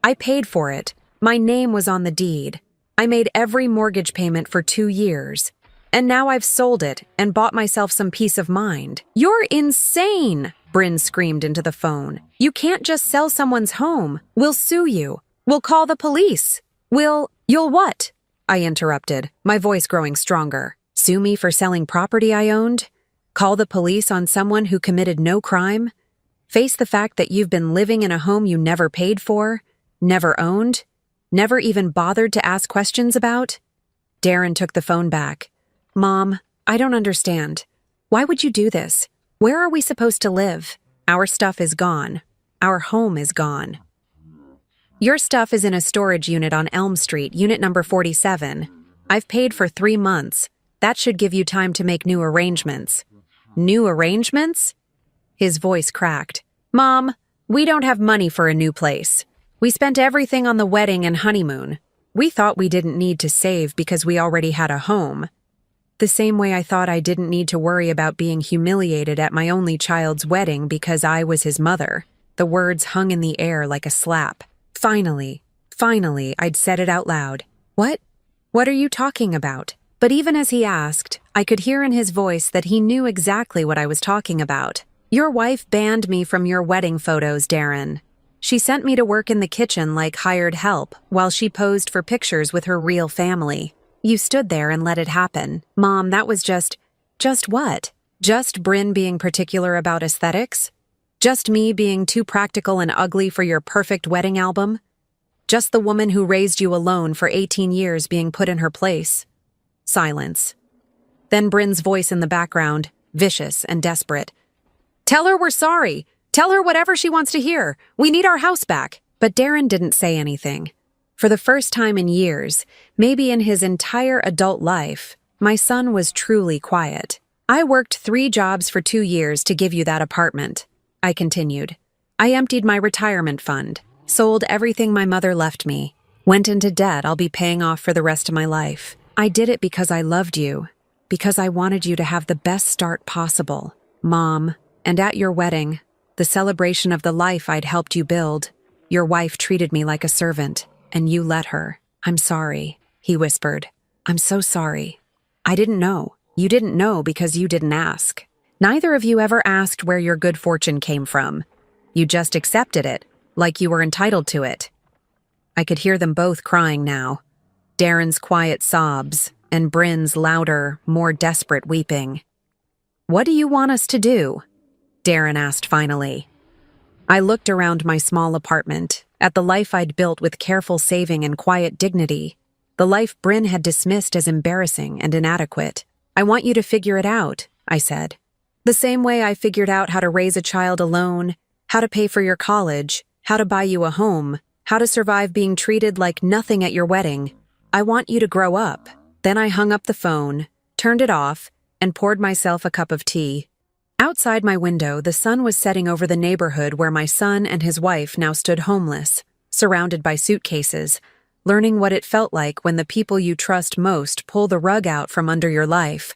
Speaker 1: I paid for it. My name was on the deed. I made every mortgage payment for 2 years. And now I've sold it and bought myself some peace of mind. You're insane, Bryn screamed into the phone. You can't just sell someone's home. We'll sue you. We'll call the police. You'll what? I interrupted, my voice growing stronger. Sue me for selling property I owned? Call the police on someone who committed no crime? Face the fact that you've been living in a home you never paid for, never owned, never even bothered to ask questions about? Darren took the phone back. Mom, I don't understand. Why would you do this? Where are we supposed to live? Our stuff is gone. Our home is gone. Your stuff is in a storage unit on Elm Street, unit number 47. I've paid for 3 months. That should give you time to make new arrangements. New arrangements? His voice cracked. Mom, we don't have money for a new place. We spent everything on the wedding and honeymoon. We thought we didn't need to save because we already had a home. The same way I thought I didn't need to worry about being humiliated at my only child's wedding because I was his mother. The words hung in the air like a slap. Finally, I'd said it out loud. What? What are you talking about? But even as he asked, I could hear in his voice that he knew exactly what I was talking about. Your wife banned me from your wedding photos, Darren. She sent me to work in the kitchen like hired help while she posed for pictures with her real family. You stood there and let it happen. Mom, that was just what? Just Bryn being particular about aesthetics? Just me being too practical and ugly for your perfect wedding album? Just the woman who raised you alone for 18 years being put in her place? Silence. Then Bryn's voice in the background, vicious and desperate. Tell her we're sorry. Tell her whatever she wants to hear. We need our house back. But Darren didn't say anything. For the first time in years, maybe in his entire adult life, my son was truly quiet. I worked 3 jobs for 2 years to give you that apartment, I continued. I emptied my retirement fund, sold everything my mother left me, went into debt I'll be paying off for the rest of my life. I did it because I loved you, because I wanted you to have the best start possible, Mom. And at your wedding, the celebration of the life I'd helped you build, your wife treated me like a servant, and you let her. I'm sorry, he whispered. I'm so sorry. I didn't know. You didn't know because you didn't ask. Neither of you ever asked where your good fortune came from. You just accepted it, like you were entitled to it. I could hear them both crying now. Darren's quiet sobs, and Bryn's louder, more desperate weeping. What do you want us to do? Darren asked finally. I looked around my small apartment, at the life I'd built with careful saving and quiet dignity, the life Bryn had dismissed as embarrassing and inadequate. I want you to figure it out, I said. The same way I figured out how to raise a child alone, how to pay for your college, how to buy you a home, how to survive being treated like nothing at your wedding. I want you to grow up. Then I hung up the phone, turned it off, and poured myself a cup of tea. Outside my window, the sun was setting over the neighborhood where my son and his wife now stood homeless, surrounded by suitcases, learning what it felt like when the people you trust most pull the rug out from under your life.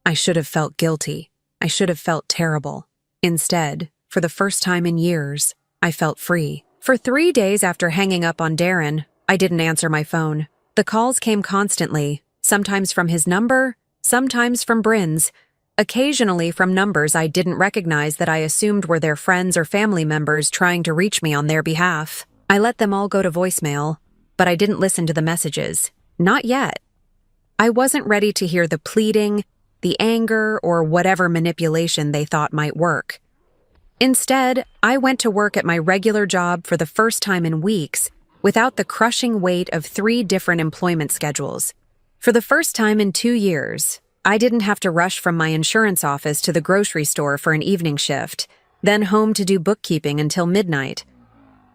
Speaker 1: I should have felt guilty. I should have felt terrible. Instead, for the first time in years, I felt free. For 3 days after hanging up on Darren, I didn't answer my phone. The calls came constantly, sometimes from his number, sometimes from Bryn's, occasionally from numbers I didn't recognize that I assumed were their friends or family members trying to reach me on their behalf. I let them all go to voicemail, but I didn't listen to the messages. Not yet. I wasn't ready to hear the pleading, the anger, or whatever manipulation they thought might work. Instead, I went to work at my regular job for the first time in weeks without the crushing weight of 3 different employment schedules. For the first time in 2 years, I didn't have to rush from my insurance office to the grocery store for an evening shift, then home to do bookkeeping until midnight.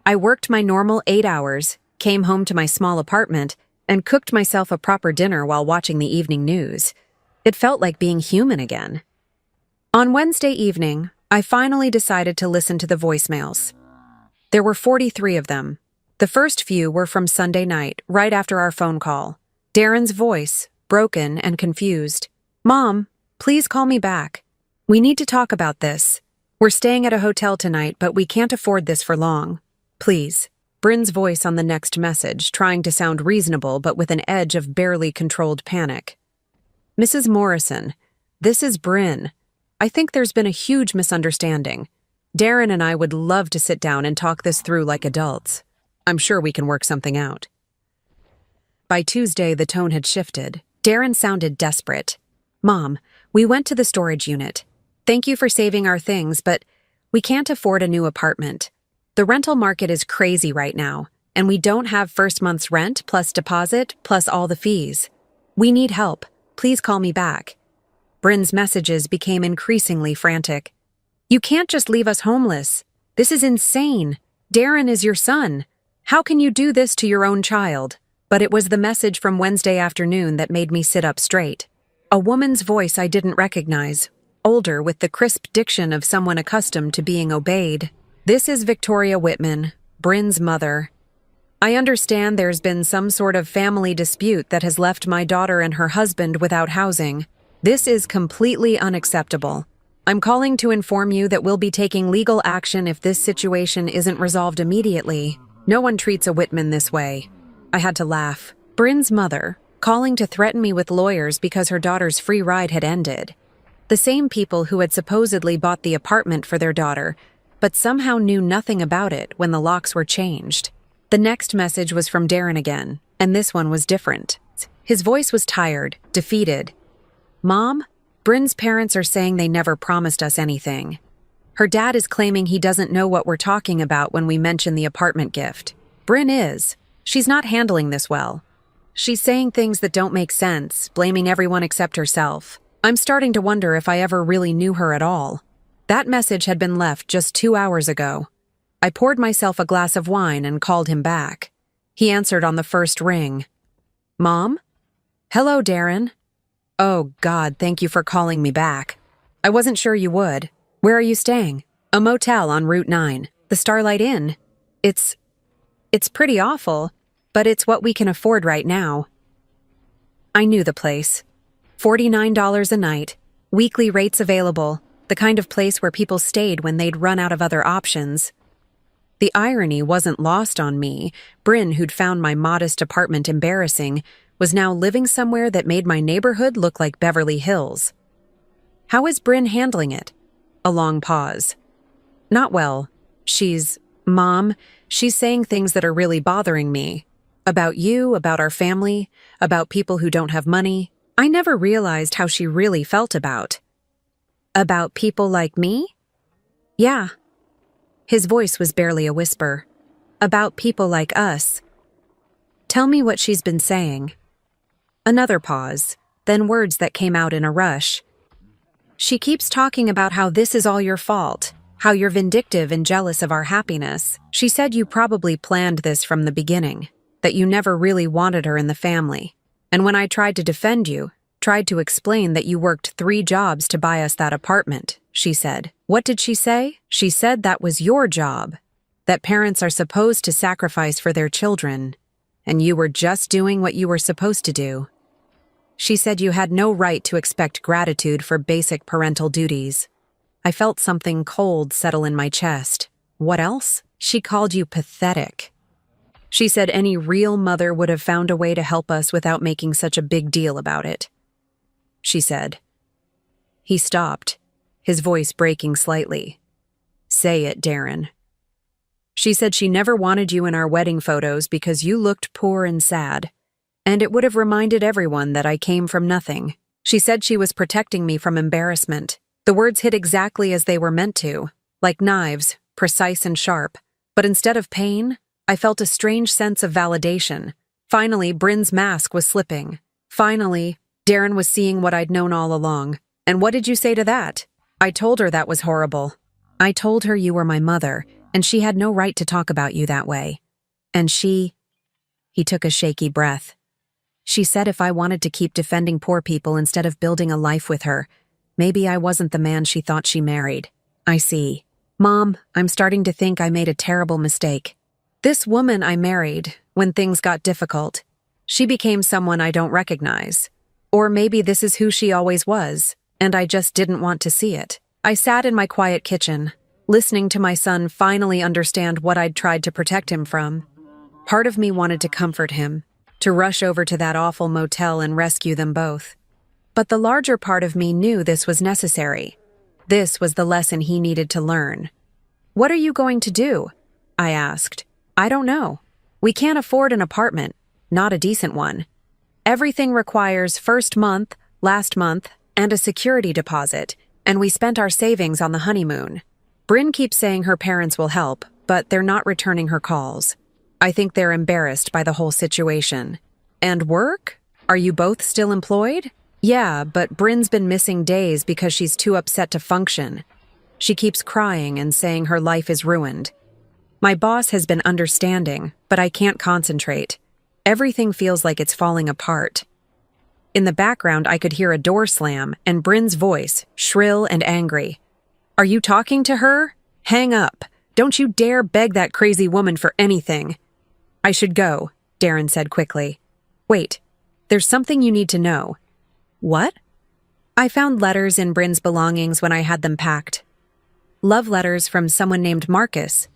Speaker 1: I worked my normal 8 hours, came home to my small apartment, and cooked myself a proper dinner while watching the evening news. It felt like being human again. On Wednesday evening, I finally decided to listen to the voicemails. There were 43 of them. The first few were from Sunday night, right after our phone call. Darren's voice, broken and confused. Mom, please call me back. We need to talk about this. We're staying at a hotel tonight, but we can't afford this for long. Please. Bryn's voice on the next message, trying to sound reasonable but with an edge of barely controlled panic. Mrs. Morrison, this is Bryn. I think there's been a huge misunderstanding. Darren and I would love to sit down and talk this through like adults. I'm sure we can work something out. By Tuesday, the tone had shifted. Darren sounded desperate. Mom, we went to the storage unit. Thank you for saving our things, but we can't afford a new apartment. The rental market is crazy right now, and we don't have first month's rent plus deposit plus all the fees. We need help. Please call me back. Bryn's messages became increasingly frantic. You can't just leave us homeless. This is insane. Darren is your son. How can you do this to your own child? But it was the message from Wednesday afternoon that made me sit up straight. A woman's voice I didn't recognize, older with the crisp diction of someone accustomed to being obeyed. This is Victoria Whitman, Bryn's mother. I understand there's been some sort of family dispute that has left my daughter and her husband without housing. This is completely unacceptable. I'm calling to inform you that we'll be taking legal action if this situation isn't resolved immediately. No one treats a Whitman this way. I had to laugh. Bryn's mother, calling to threaten me with lawyers because her daughter's free ride had ended. The same people who had supposedly bought the apartment for their daughter, but somehow knew nothing about it when the locks were changed. The next message was from Darren again, and this one was different. His voice was tired, defeated. Mom, Bryn's parents are saying they never promised us anything. Her dad is claiming he doesn't know what we're talking about when we mention the apartment gift. Bryn is. She's not handling this well. She's saying things that don't make sense, blaming everyone except herself. I'm starting to wonder if I ever really knew her at all. That message had been left just 2 hours ago. I poured myself a glass of wine and called him back. He answered on the first ring. Mom? Hello, Darren. Oh, God, thank you for calling me back. I wasn't sure you would. Where are you staying? A motel on Route 9. The Starlight Inn. It's pretty awful, but it's what we can afford right now. I knew the place. $49 a night, weekly rates available, the kind of place where people stayed when they'd run out of other options. The irony wasn't lost on me. Bryn, who'd found my modest apartment embarrassing, was now living somewhere that made my neighborhood look like Beverly Hills. How is Bryn handling it? A long pause. Not well. Mom, she's saying things that are really bothering me. About you, about our family, about people who don't have money. I never realized how she really felt about people like me? Yeah. His voice was barely a whisper. About people like us. Tell me what she's been saying. Another pause, then words that came out in a rush. She keeps talking about how this is all your fault, how you're vindictive and jealous of our happiness. She said you probably planned this from the beginning, that you never really wanted her in the family. And when I tried to defend you, tried to explain that you worked 3 jobs to buy us that apartment, she said. What did she say? She said that was your job, that parents are supposed to sacrifice for their children, and you were just doing what you were supposed to do. She said you had no right to expect gratitude for basic parental duties. I felt something cold settle in my chest. What else? She called you pathetic. She said any real mother would have found a way to help us without making such a big deal about it. She said. He stopped, his voice breaking slightly. Say it, Darren. She said she never wanted you in our wedding photos because you looked poor and sad, and it would have reminded everyone that I came from nothing. She said she was protecting me from embarrassment. The words hit exactly as they were meant to, like knives, precise and sharp. But instead of pain, I felt a strange sense of validation. Finally, Bryn's mask was slipping. Finally, Darren was seeing what I'd known all along. And what did you say to that? I told her that was horrible. I told her you were my mother, and she had no right to talk about you that way. And he took a shaky breath. She said if I wanted to keep defending poor people instead of building a life with her, maybe I wasn't the man she thought she married. I see. Mom, I'm starting to think I made a terrible mistake. This woman I married, when things got difficult, she became someone I don't recognize. Or maybe this is who she always was, and I just didn't want to see it. I sat in my quiet kitchen, listening to my son finally understand what I'd tried to protect him from. Part of me wanted to comfort him, to rush over to that awful motel and rescue them both. But the larger part of me knew this was necessary. This was the lesson he needed to learn. What are you going to do? I asked. I don't know. We can't afford an apartment, not a decent one. Everything requires first month, last month, and a security deposit, and we spent our savings on the honeymoon. Bryn keeps saying her parents will help, but they're not returning her calls. I think they're embarrassed by the whole situation. And work? Are you both still employed? Yeah, but Bryn's been missing days because she's too upset to function. She keeps crying and saying her life is ruined. My boss has been understanding, but I can't concentrate. Everything feels like it's falling apart. In the background, I could hear a door slam and Bryn's voice, shrill and angry. Are you talking to her? Hang up. Don't you dare beg that crazy woman for anything. I should go, Darren said quickly. Wait, there's something you need to know. What? I found letters in Bryn's belongings when I had them packed. Love letters from someone named Marcus,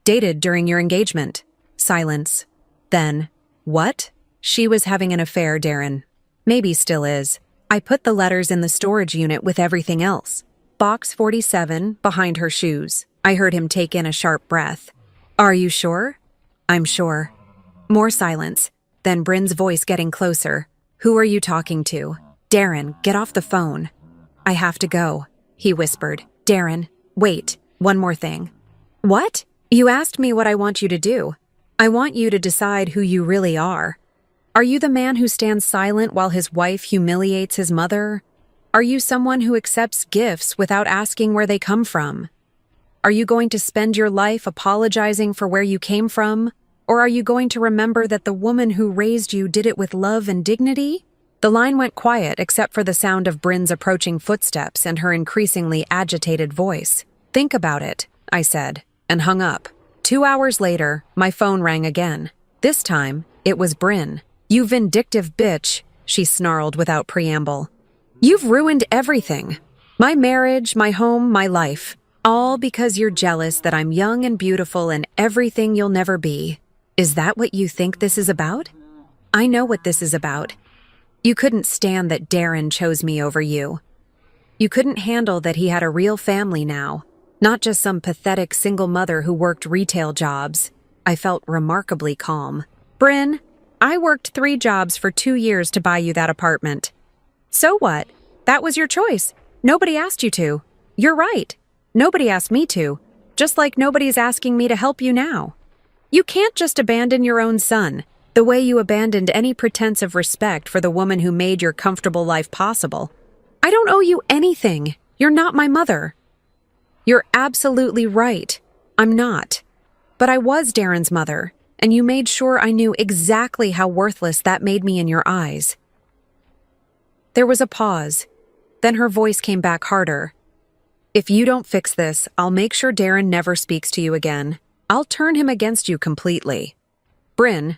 Speaker 1: dated during your engagement. Silence. Then, what? She was having an affair, Darren. Maybe still is. I put the letters in the storage unit with everything else. Box 47, behind her shoes. I heard him take in a sharp breath. Are you sure? I'm sure. More silence, then Bryn's voice getting closer. Who are you talking to? Darren, get off the phone. I have to go, he whispered. Darren, wait, one more thing. What? You asked me what I want you to do. I want you to decide who you really are. Are you the man who stands silent while his wife humiliates his mother? Are you someone who accepts gifts without asking where they come from? Are you going to spend your life apologizing for where you came from? Or are you going to remember that the woman who raised you did it with love and dignity? The line went quiet except for the sound of Bryn's approaching footsteps and her increasingly agitated voice. Think about it, I said, and hung up. 2 hours later, my phone rang again. This time, it was Bryn. You vindictive bitch, she snarled without preamble. You've ruined everything. My marriage, my home, my life. All because you're jealous that I'm young and beautiful and everything you'll never be. Is that what you think this is about? I know what this is about. You couldn't stand that Darren chose me over you. You couldn't handle that he had a real family now, not just some pathetic single mother who worked retail jobs. I felt remarkably calm. Bryn, I worked 3 jobs for 2 years to buy you that apartment. So what? That was your choice. Nobody asked you to. You're right. Nobody asked me to, just like nobody's asking me to help you now. You can't just abandon your own son, the way you abandoned any pretense of respect for the woman who made your comfortable life possible. I don't owe you anything. You're not my mother. You're absolutely right. I'm not. But I was Darren's mother, and you made sure I knew exactly how worthless that made me in your eyes. There was a pause. Then her voice came back harder. If you don't fix this, I'll make sure Darren never speaks to you again. I'll turn him against you completely. Bryn,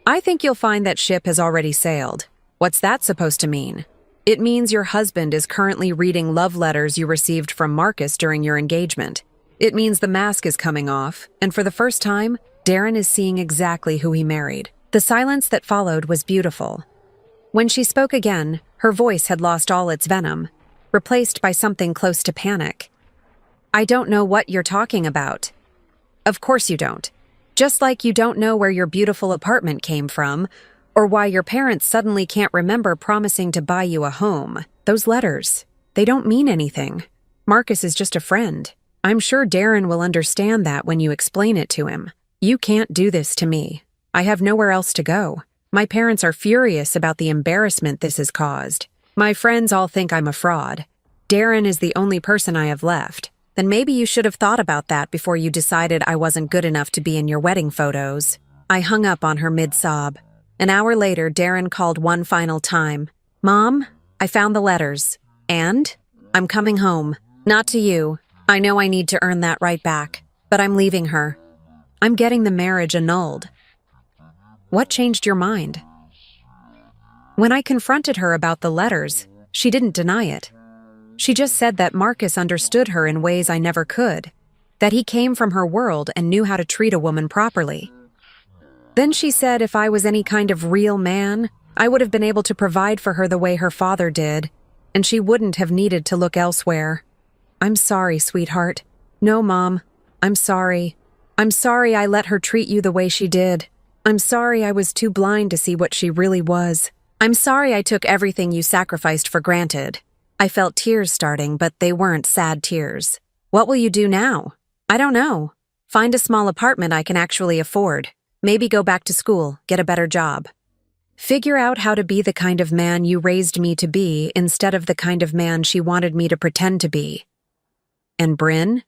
Speaker 1: I think you'll find that ship has already sailed. What's that supposed to mean? It means your husband is currently reading love letters you received from Marcus during your engagement. It means the mask is coming off, and for the first time, Darren is seeing exactly who he married. The silence that followed was beautiful. When she spoke again, her voice had lost all its venom, replaced by something close to panic. I don't know what you're talking about. Of course you don't. Just like you don't know where your beautiful apartment came from, or why your parents suddenly can't remember promising to buy you a home. Those letters, they don't mean anything. Marcus is just a friend. I'm sure Darren will understand that when you explain it to him. You can't do this to me. I have nowhere else to go. My parents are furious about the embarrassment this has caused. My friends all think I'm a fraud. Darren is the only person I have left. Then maybe you should have thought about that before you decided I wasn't good enough to be in your wedding photos. I hung up on her mid-sob. An hour later, Darren called one final time. Mom, I found the letters. And? I'm coming home. Not to you. I know I need to earn that right back. But I'm leaving her. I'm getting the marriage annulled. What changed your mind? When I confronted her about the letters, she didn't deny it. She just said that Marcus understood her in ways I never could, that he came from her world and knew how to treat a woman properly. Then she said if I was any kind of real man, I would have been able to provide for her the way her father did, and she wouldn't have needed to look elsewhere. I'm sorry, sweetheart. No, Mom. I'm sorry. I'm sorry I let her treat you the way she did. I'm sorry I was too blind to see what she really was. I'm sorry I took everything you sacrificed for granted. I felt tears starting, but they weren't sad tears. What will you do now? I don't know. Find a small apartment I can actually afford. Maybe go back to school, get a better job. Figure out how to be the kind of man you raised me to be instead of the kind of man she wanted me to pretend to be. And Bryn?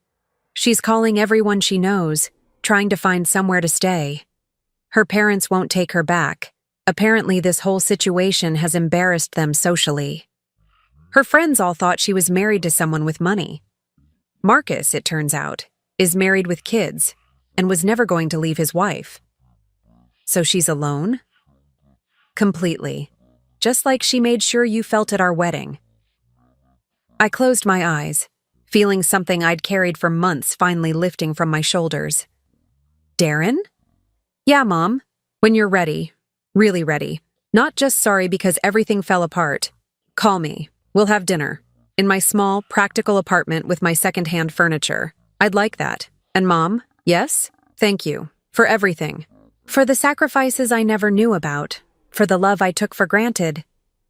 Speaker 1: She's calling everyone she knows, trying to find somewhere to stay. Her parents won't take her back. Apparently, this whole situation has embarrassed them socially. Her friends all thought she was married to someone with money. Marcus, it turns out, is married with kids and was never going to leave his wife. So she's alone? Completely. Just like she made sure you felt at our wedding. I closed my eyes, feeling something I'd carried for months finally lifting from my shoulders. Darren? Yeah, Mom. When you're ready. Really ready. Not just sorry because everything fell apart. Call me. We'll have dinner. In my small, practical apartment with my second-hand furniture. I'd like that. And Mom? Yes? Thank you. For everything. For the sacrifices I never knew about. For the love I took for granted.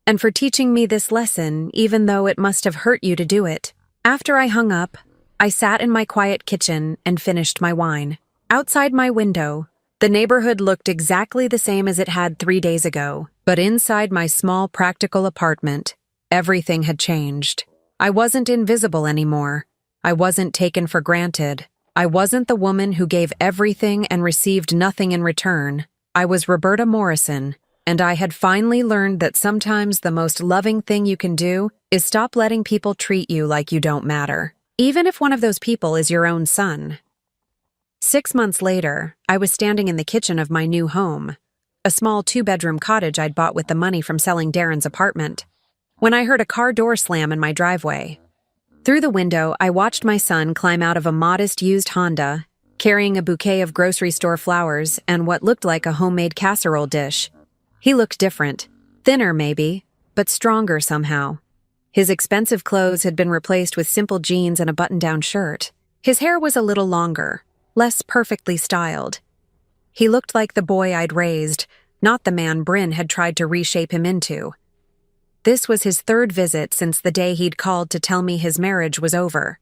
Speaker 1: and for teaching me this lesson even though it must have hurt you to do it. After I hung up, I sat in my quiet kitchen and finished my wine. Outside my window, the neighborhood looked exactly the same as it had 3 days ago, but inside my small practical apartment, everything had changed. I wasn't invisible anymore. I wasn't taken for granted. I wasn't the woman who gave everything and received nothing in return. I was Roberta Morrison, and I had finally learned that sometimes the most loving thing you can do is stop letting people treat you like you don't matter, even if one of those people is your own son. 6 months later, I was standing in the kitchen of my new home, a small 2-bedroom cottage I'd bought with the money from selling Darren's apartment, when I heard a car door slam in my driveway. Through the window, I watched my son climb out of a modest used Honda, carrying a bouquet of grocery store flowers and what looked like a homemade casserole dish. He looked different, thinner maybe, but stronger somehow. His expensive clothes had been replaced with simple jeans and a button-down shirt. His hair was a little longer, less perfectly styled. He looked like the boy I'd raised, not the man Bryn had tried to reshape him into. This was his 3rd visit since the day he'd called to tell me his marriage was over.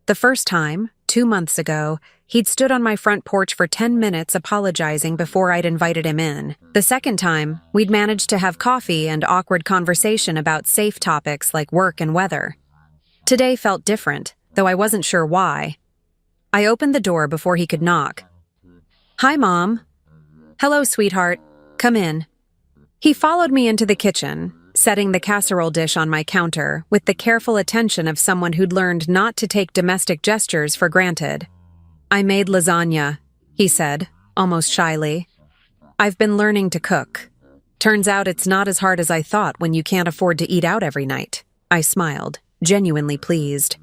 Speaker 1: The first time, 2 months ago, he'd stood on my front porch for 10 minutes apologizing before I'd invited him in. The second time, we'd managed to have coffee and awkward conversation about safe topics like work and weather. Today felt different, though I wasn't sure why. I opened the door before he could knock. "Hi, Mom." "Hello, sweetheart. Come in." He followed me into the kitchen, setting the casserole dish on my counter with the careful attention of someone who'd learned not to take domestic gestures for granted. "I made lasagna," he said, almost shyly. "I've been learning to cook. Turns out it's not as hard as I thought when you can't afford to eat out every night." I smiled, genuinely pleased.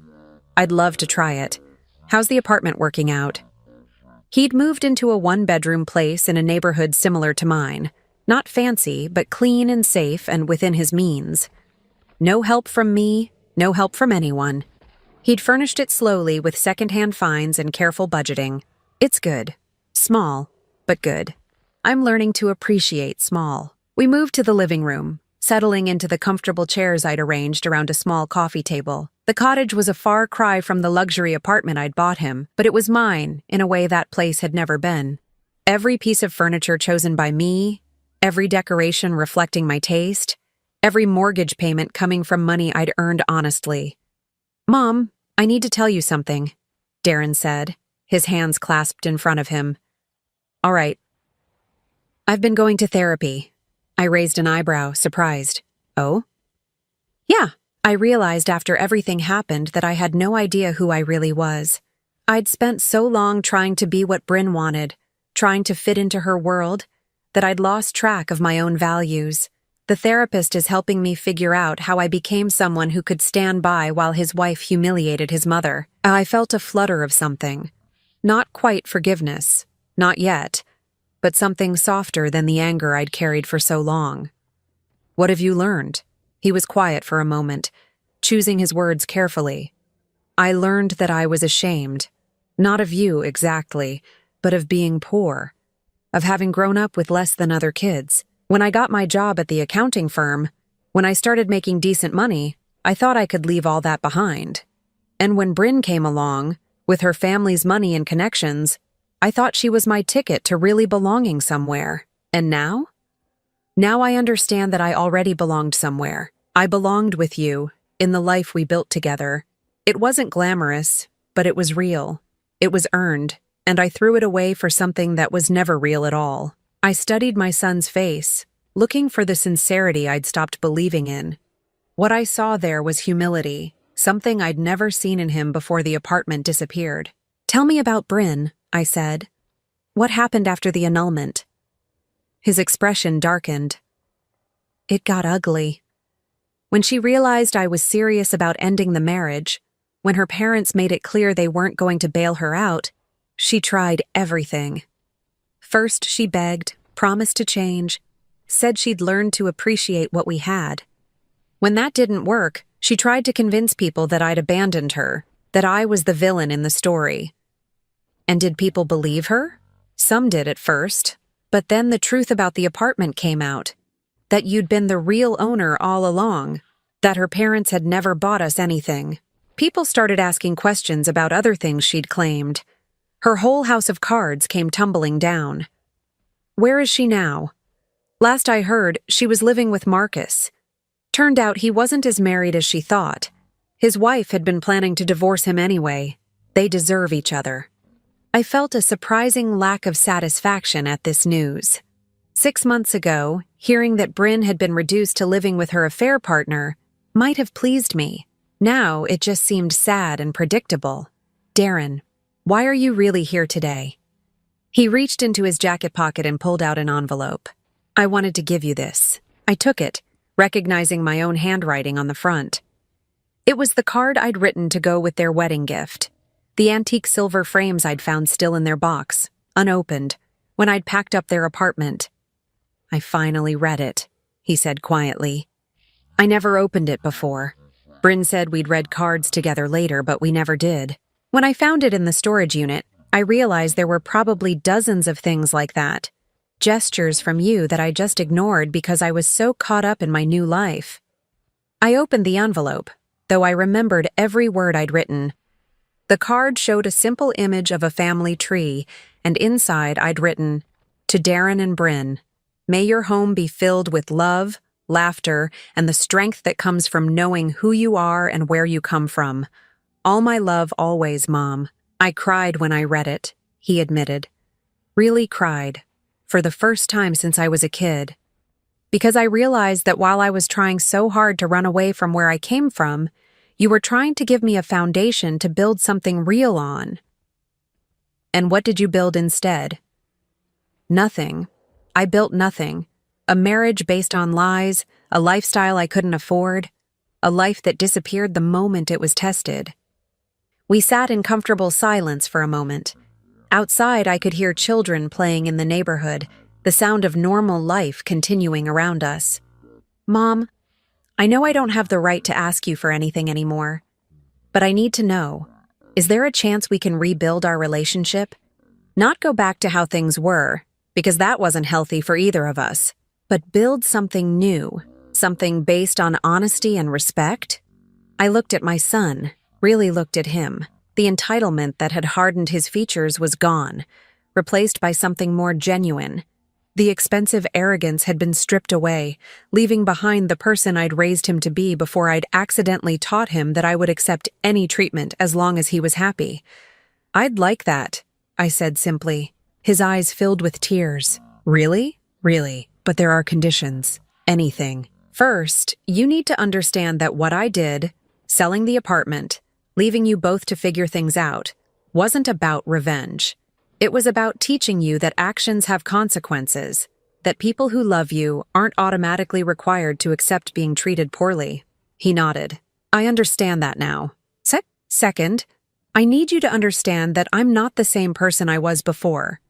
Speaker 1: "I'd love to try it. How's the apartment working out?" He'd moved into a 1-bedroom place in a neighborhood similar to mine. Not fancy, but clean and safe and within his means. No help from me, no help from anyone. He'd furnished it slowly with second-hand finds and careful budgeting. It's good. Small, but good. I'm learning to appreciate small. We moved to the living room, settling into the comfortable chairs I'd arranged around a small coffee table. The cottage was a far cry from the luxury apartment I'd bought him, but it was mine in a way that place had never been. Every piece of furniture chosen by me, every decoration reflecting my taste, every mortgage payment coming from money I'd earned honestly. "Mom, I need to tell you something," Darren said, his hands clasped in front of him. "All right. I've been going to therapy." I raised an eyebrow, surprised. "Oh?" "Yeah." I realized after everything happened that I had no idea who I really was. I'd spent so long trying to be what Bryn wanted, trying to fit into her world, that I'd lost track of my own values. The therapist is helping me figure out how I became someone who could stand by while his wife humiliated his mother. I felt a flutter of something. Not quite forgiveness, not yet, but something softer than the anger I'd carried for so long. "What have you learned?" He was quiet for a moment, choosing his words carefully. "I learned that I was ashamed, not of you exactly, but of being poor, of having grown up with less than other kids. When I got my job at the accounting firm, when I started making decent money, I thought I could leave all that behind. And when Bryn came along, with her family's money and connections, I thought she was my ticket to really belonging somewhere. And now? Now I understand that I already belonged somewhere. I belonged with you, in the life we built together. It wasn't glamorous, but it was real. It was earned, and I threw it away for something that was never real at all. I studied my son's face, looking for the sincerity I'd stopped believing in. What I saw there was humility, something I'd never seen in him before the apartment disappeared. "Tell me about Bryn," I said. "What happened after the annulment?" His expression darkened. "It got ugly. When she realized I was serious about ending the marriage, when her parents made it clear they weren't going to bail her out, she tried everything. First, she begged, promised to change, said she'd learn to appreciate what we had. When that didn't work, she tried to convince people that I'd abandoned her, that I was the villain in the story. And did people believe her? Some did at first, but then the truth about the apartment came out. that you'd been the real owner all along, that her parents had never bought us anything. People started asking questions about other things she'd claimed. Her whole house of cards came tumbling down. Where is she now? Last I heard, she was living with Marcus. Turned out he wasn't as married as she thought. His wife had been planning to divorce him anyway. They deserve each other. I felt a surprising lack of satisfaction at this news. 6 months ago, hearing that Bryn had been reduced to living with her affair partner might have pleased me. Now it just seemed sad and predictable. Darren, why are you really here today? He reached into his jacket pocket and pulled out an envelope. I wanted to give you this. I took it, recognizing my own handwriting on the front. It was the card I'd written to go with their wedding gift. The antique silver frames I'd found still in their box, unopened, when I'd packed up their apartment. I finally read it, he said quietly. I never opened it before. Bryn said we'd read cards together later, but we never did. When I found it in the storage unit, I realized there were probably dozens of things like that. Gestures from you that I just ignored because I was so caught up in my new life. I opened the envelope, though I remembered every word I'd written. The card showed a simple image of a family tree, and inside I'd written, "To Darren and Bryn, may your home be filled with love, laughter, and the strength that comes from knowing who you are and where you come from. All my love always, Mom." I cried when I read it, he admitted. Really cried, for the first time since I was a kid. Because I realized that while I was trying so hard to run away from where I came from, you were trying to give me a foundation to build something real on. And what did you build instead? Nothing. I built nothing. A marriage based on lies, a lifestyle I couldn't afford, a life that disappeared the moment it was tested. We sat in comfortable silence for a moment. Outside, I could hear children playing in the neighborhood, the sound of normal life continuing around us. Mom, I know I don't have the right to ask you for anything anymore, but I need to know, is there a chance we can rebuild our relationship? Not go back to how things were, because that wasn't healthy for either of us, but build something new, something based on honesty and respect? I looked at my son, really looked at him. The entitlement that had hardened his features was gone, replaced by something more genuine. The expensive arrogance had been stripped away, leaving behind the person I'd raised him to be before I'd accidentally taught him that I would accept any treatment as long as he was happy. I'd like that, I said simply. His eyes filled with tears. Really? Really. But there are conditions. Anything. First, you need to understand that what I did, selling the apartment, leaving you both to figure things out, wasn't about revenge. It was about teaching you that actions have consequences, that people who love you aren't automatically required to accept being treated poorly. He nodded. I understand that now. Second, I need you to understand that I'm not the same person I was before.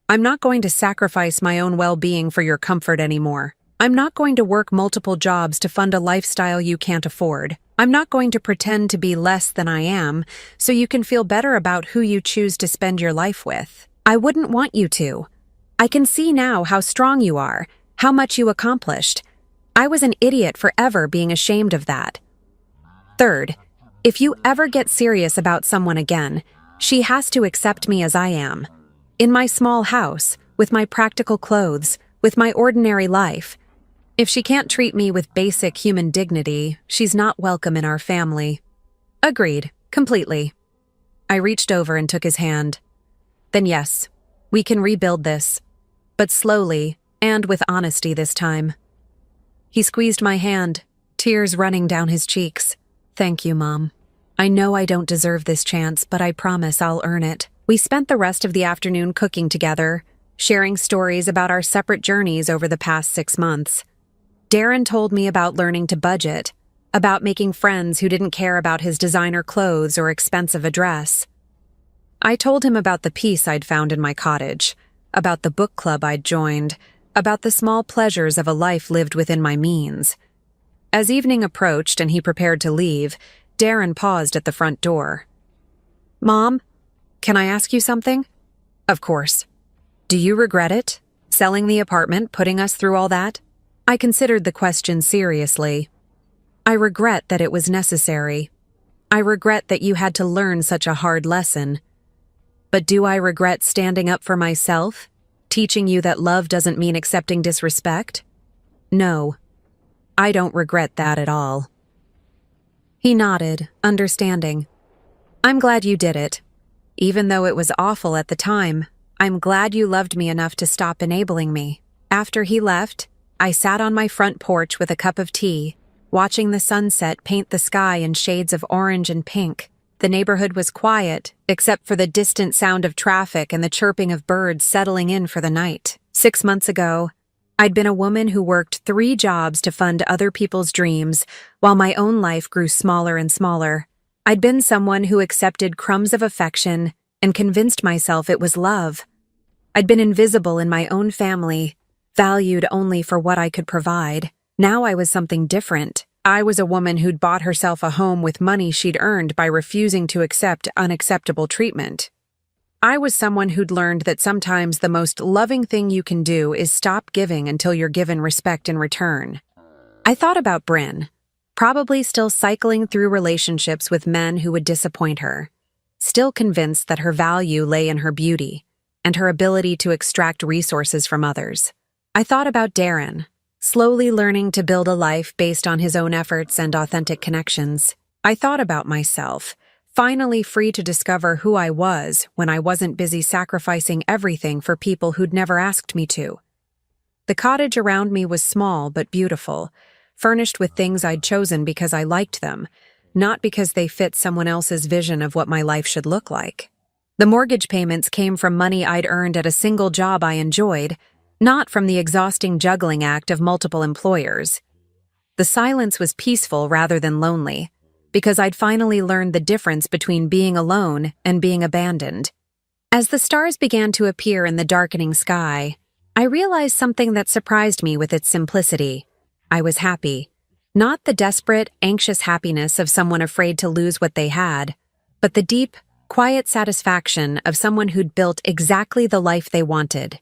Speaker 1: I'm not going to sacrifice my own well-being for your comfort anymore. I'm not going to work multiple jobs to fund a lifestyle you can't afford. I'm not going to pretend to be less than I am so you can feel better about who you choose to spend your life with. I wouldn't want you to. I can see now how strong you are, how much you accomplished. I was an idiot for ever being ashamed of that. Third, if you ever get serious about someone again, she has to accept me as I am. In my small house, with my practical clothes, with my ordinary life. If she can't treat me with basic human dignity, she's not welcome in our family. Agreed, completely. I reached over and took his hand. Then yes, we can rebuild this, but slowly and with honesty this time. He squeezed my hand, tears running down his cheeks. Thank you, Mom. I know I don't deserve this chance, but I promise I'll earn it. We spent the rest of the afternoon cooking together, sharing stories about our separate journeys over the past 6 months. Darren told me about learning to budget, about making friends who didn't care about his designer clothes or expensive address. I told him about the peace I'd found in my cottage, about the book club I'd joined, about the small pleasures of a life lived within my means. As evening approached and he prepared to leave, Darren paused at the front door. Mom, can I ask you something? Of course. Do you regret it? Selling the apartment, putting us through all that? I considered the question seriously. I regret that it was necessary. I regret that you had to learn such a hard lesson. But do I regret standing up for myself, teaching you that love doesn't mean accepting disrespect? No, I don't regret that at all. He nodded, understanding. I'm glad you did it. Even though it was awful at the time, I'm glad you loved me enough to stop enabling me. After he left, I sat on my front porch with a cup of tea, watching the sunset paint the sky in shades of orange and pink. The neighborhood was quiet, except for the distant sound of traffic and the chirping of birds settling in for the night. 6 months ago, I'd been a woman who worked 3 jobs to fund other people's dreams, while my own life grew smaller and smaller. I'd been someone who accepted crumbs of affection and convinced myself it was love. I'd been invisible in my own family, valued only for what I could provide. Now I was something different. I was a woman who'd bought herself a home with money she'd earned by refusing to accept unacceptable treatment. I was someone who'd learned that sometimes the most loving thing you can do is stop giving until you're given respect in return. I thought about Bryn, probably still cycling through relationships with men who would disappoint her, still convinced that her value lay in her beauty and her ability to extract resources from others. I thought about Darren, slowly learning to build a life based on his own efforts and authentic connections. I thought about myself, finally free to discover who I was when I wasn't busy sacrificing everything for people who'd never asked me to. The cottage around me was small but beautiful, furnished with things I'd chosen because I liked them, not because they fit someone else's vision of what my life should look like. The mortgage payments came from money I'd earned at a single job I enjoyed, not from the exhausting juggling act of multiple employers. The silence was peaceful rather than lonely, because I'd finally learned the difference between being alone and being abandoned. As the stars began to appear in the darkening sky, I realized something that surprised me with its simplicity. I was happy. Not the desperate, anxious happiness of someone afraid to lose what they had, but the deep, quiet satisfaction of someone who'd built exactly the life they wanted.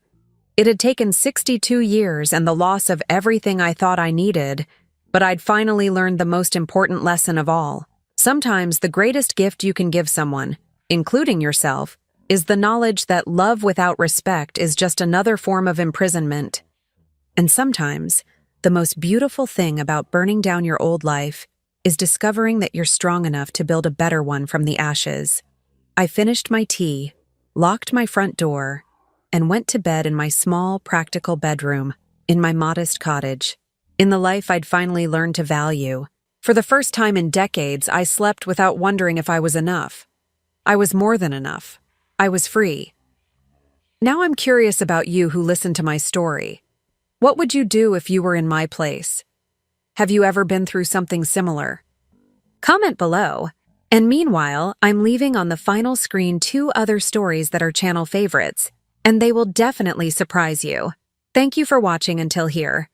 Speaker 1: It had taken 62 years and the loss of everything I thought I needed, but I'd finally learned the most important lesson of all. Sometimes the greatest gift you can give someone, including yourself, is the knowledge that love without respect is just another form of imprisonment. And sometimes, the most beautiful thing about burning down your old life is discovering that you're strong enough to build a better one from the ashes. I finished my tea, locked my front door, and went to bed in my small, practical bedroom, in my modest cottage, in the life I'd finally learned to value. For the first time in decades, I slept without wondering if I was enough. I was more than enough. I was free. Now I'm curious about you who listened to my story. What would you do if you were in my place? Have you ever been through something similar? Comment below. And meanwhile, I'm leaving on the final screen 2 other stories that are channel favorites, and they will definitely surprise you. Thank you for watching until here.